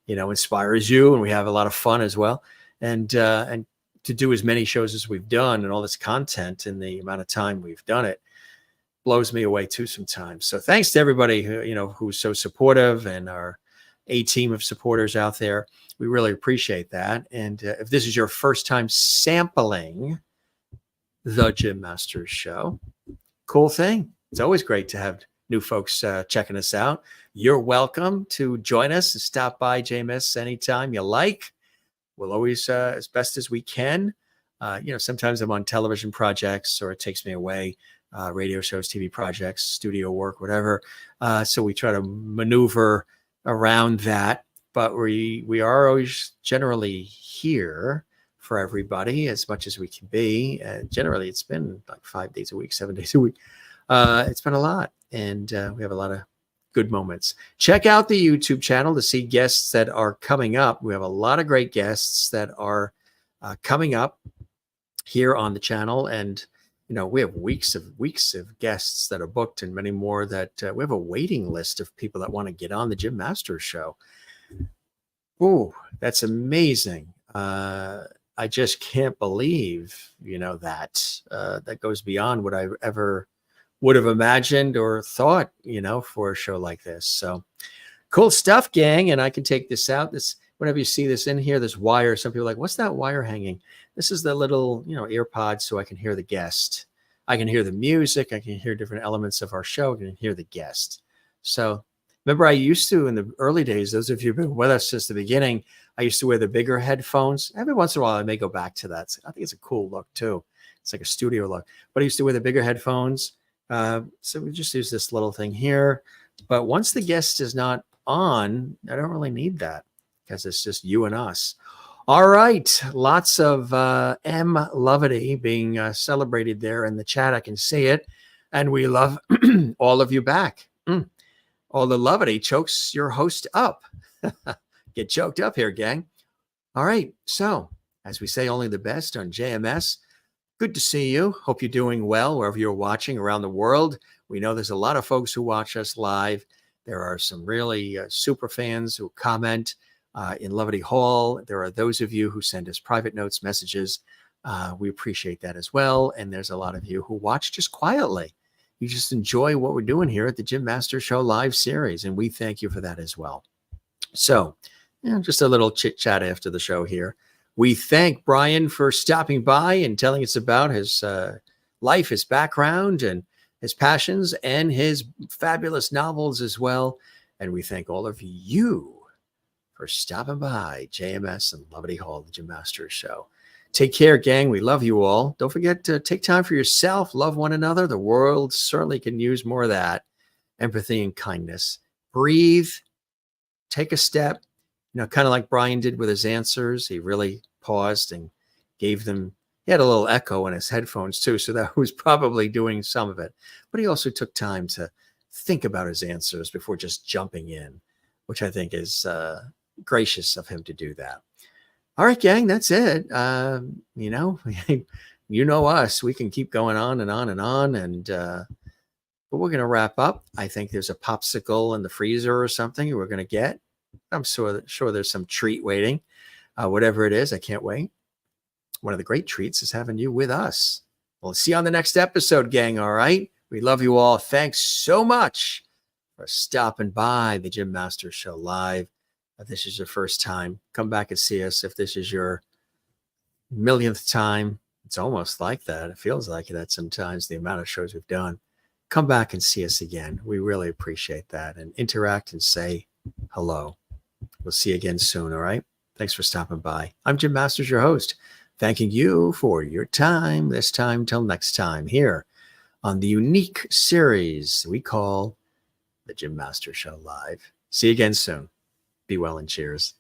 inspires you. And we have a lot of fun as well. And to do as many shows as we've done and all this content in the amount of time we've done it blows me away too sometimes. So thanks to everybody who's so supportive, and our team of supporters out there. We really appreciate that. And if this is your first time sampling the Jim Masters Show, cool thing. It's always great to have new folks checking us out. You're welcome to join us and stop by JMS anytime you like. We'll always, as best as we can. Sometimes I'm on television projects, or it takes me away, radio shows, TV projects, studio work, whatever. So we try to maneuver around that. But we are always generally here for everybody as much as we can be. Generally, it's been like 5 days a week, 7 days a week. It's been a lot, and we have a lot of good moments. Check out the YouTube channel to see guests that are coming up. We have a lot of great guests that are coming up here on the channel, and we have weeks of guests that are booked, and many more that we have a waiting list of people that want to get on the Jim Masters Show. Oh, that's amazing. I just can't believe, that goes beyond what I ever would have imagined or thought, for a show like this. So cool stuff, gang. And I can take this out. Whenever you see this in here, this wire, some people are like, what's that wire hanging? This is the little, ear pod, so I can hear the guest. I can hear the music. I can hear different elements of our show. I can hear the guest. So Remember, I used to, in the early days, those of you who've been with us since the beginning, I used to wear the bigger headphones. Every once in a while, I may go back to that. I think it's a cool look too. It's like a studio look. But I used to wear the bigger headphones. So we just use this little thing here. But once the guest is not on, I don't really need that because it's just you and us. All right. Lots of M. Lovity being celebrated there in the chat. I can see it. And we love all of you back. All the levity chokes your host up. Get choked up here, gang. All right. So, as we say, only the best on JMS. Good to see you. Hope you're doing well wherever you're watching around the world. We know there's a lot of folks who watch us live. There are some really super fans who comment in Levity Hall. There are those of you who send us private notes, messages. We appreciate that as well. And there's a lot of you who watch just quietly. You just enjoy what we're doing here at the Jim Masters Show live series, and we thank you for that as well. So, just a little chit chat after the show here. We thank Brian for stopping by and telling us about his life, his background, and his passions, and his fabulous novels as well. And we thank all of you for stopping by JMS and Levity Hall, the Jim Masters Show. Take care, gang. We love you all. Don't forget to take time for yourself. Love one another. The world certainly can use more of that. Empathy and kindness. Breathe. Take a step. Kind of like Brian did with his answers. He really paused and gave them. He had a little echo in his headphones too, so that was probably doing some of it. But he also took time to think about his answers before just jumping in, which I think is gracious of him to do that. All right, gang, that's it. You know us. We can keep going on and on and on. But we're going to wrap up. I think there's a popsicle in the freezer or something we're going to get. I'm sure there's some treat waiting. Whatever it is, I can't wait. One of the great treats is having you with us. We'll see you on the next episode, gang, all right? We love you all. Thanks so much for stopping by the Jim Masters Show live. If this is your first time, come back and see us. If this is your millionth time, it's almost like that. It feels like that sometimes, the amount of shows we've done. Come back and see us again. We really appreciate that. And interact and say hello. We'll see you again soon, all right? Thanks for stopping by. I'm Jim Masters, your host, thanking you for your time this time till next time here on the unique series we call the Jim Masters Show Live. See you again soon. Be well and cheers.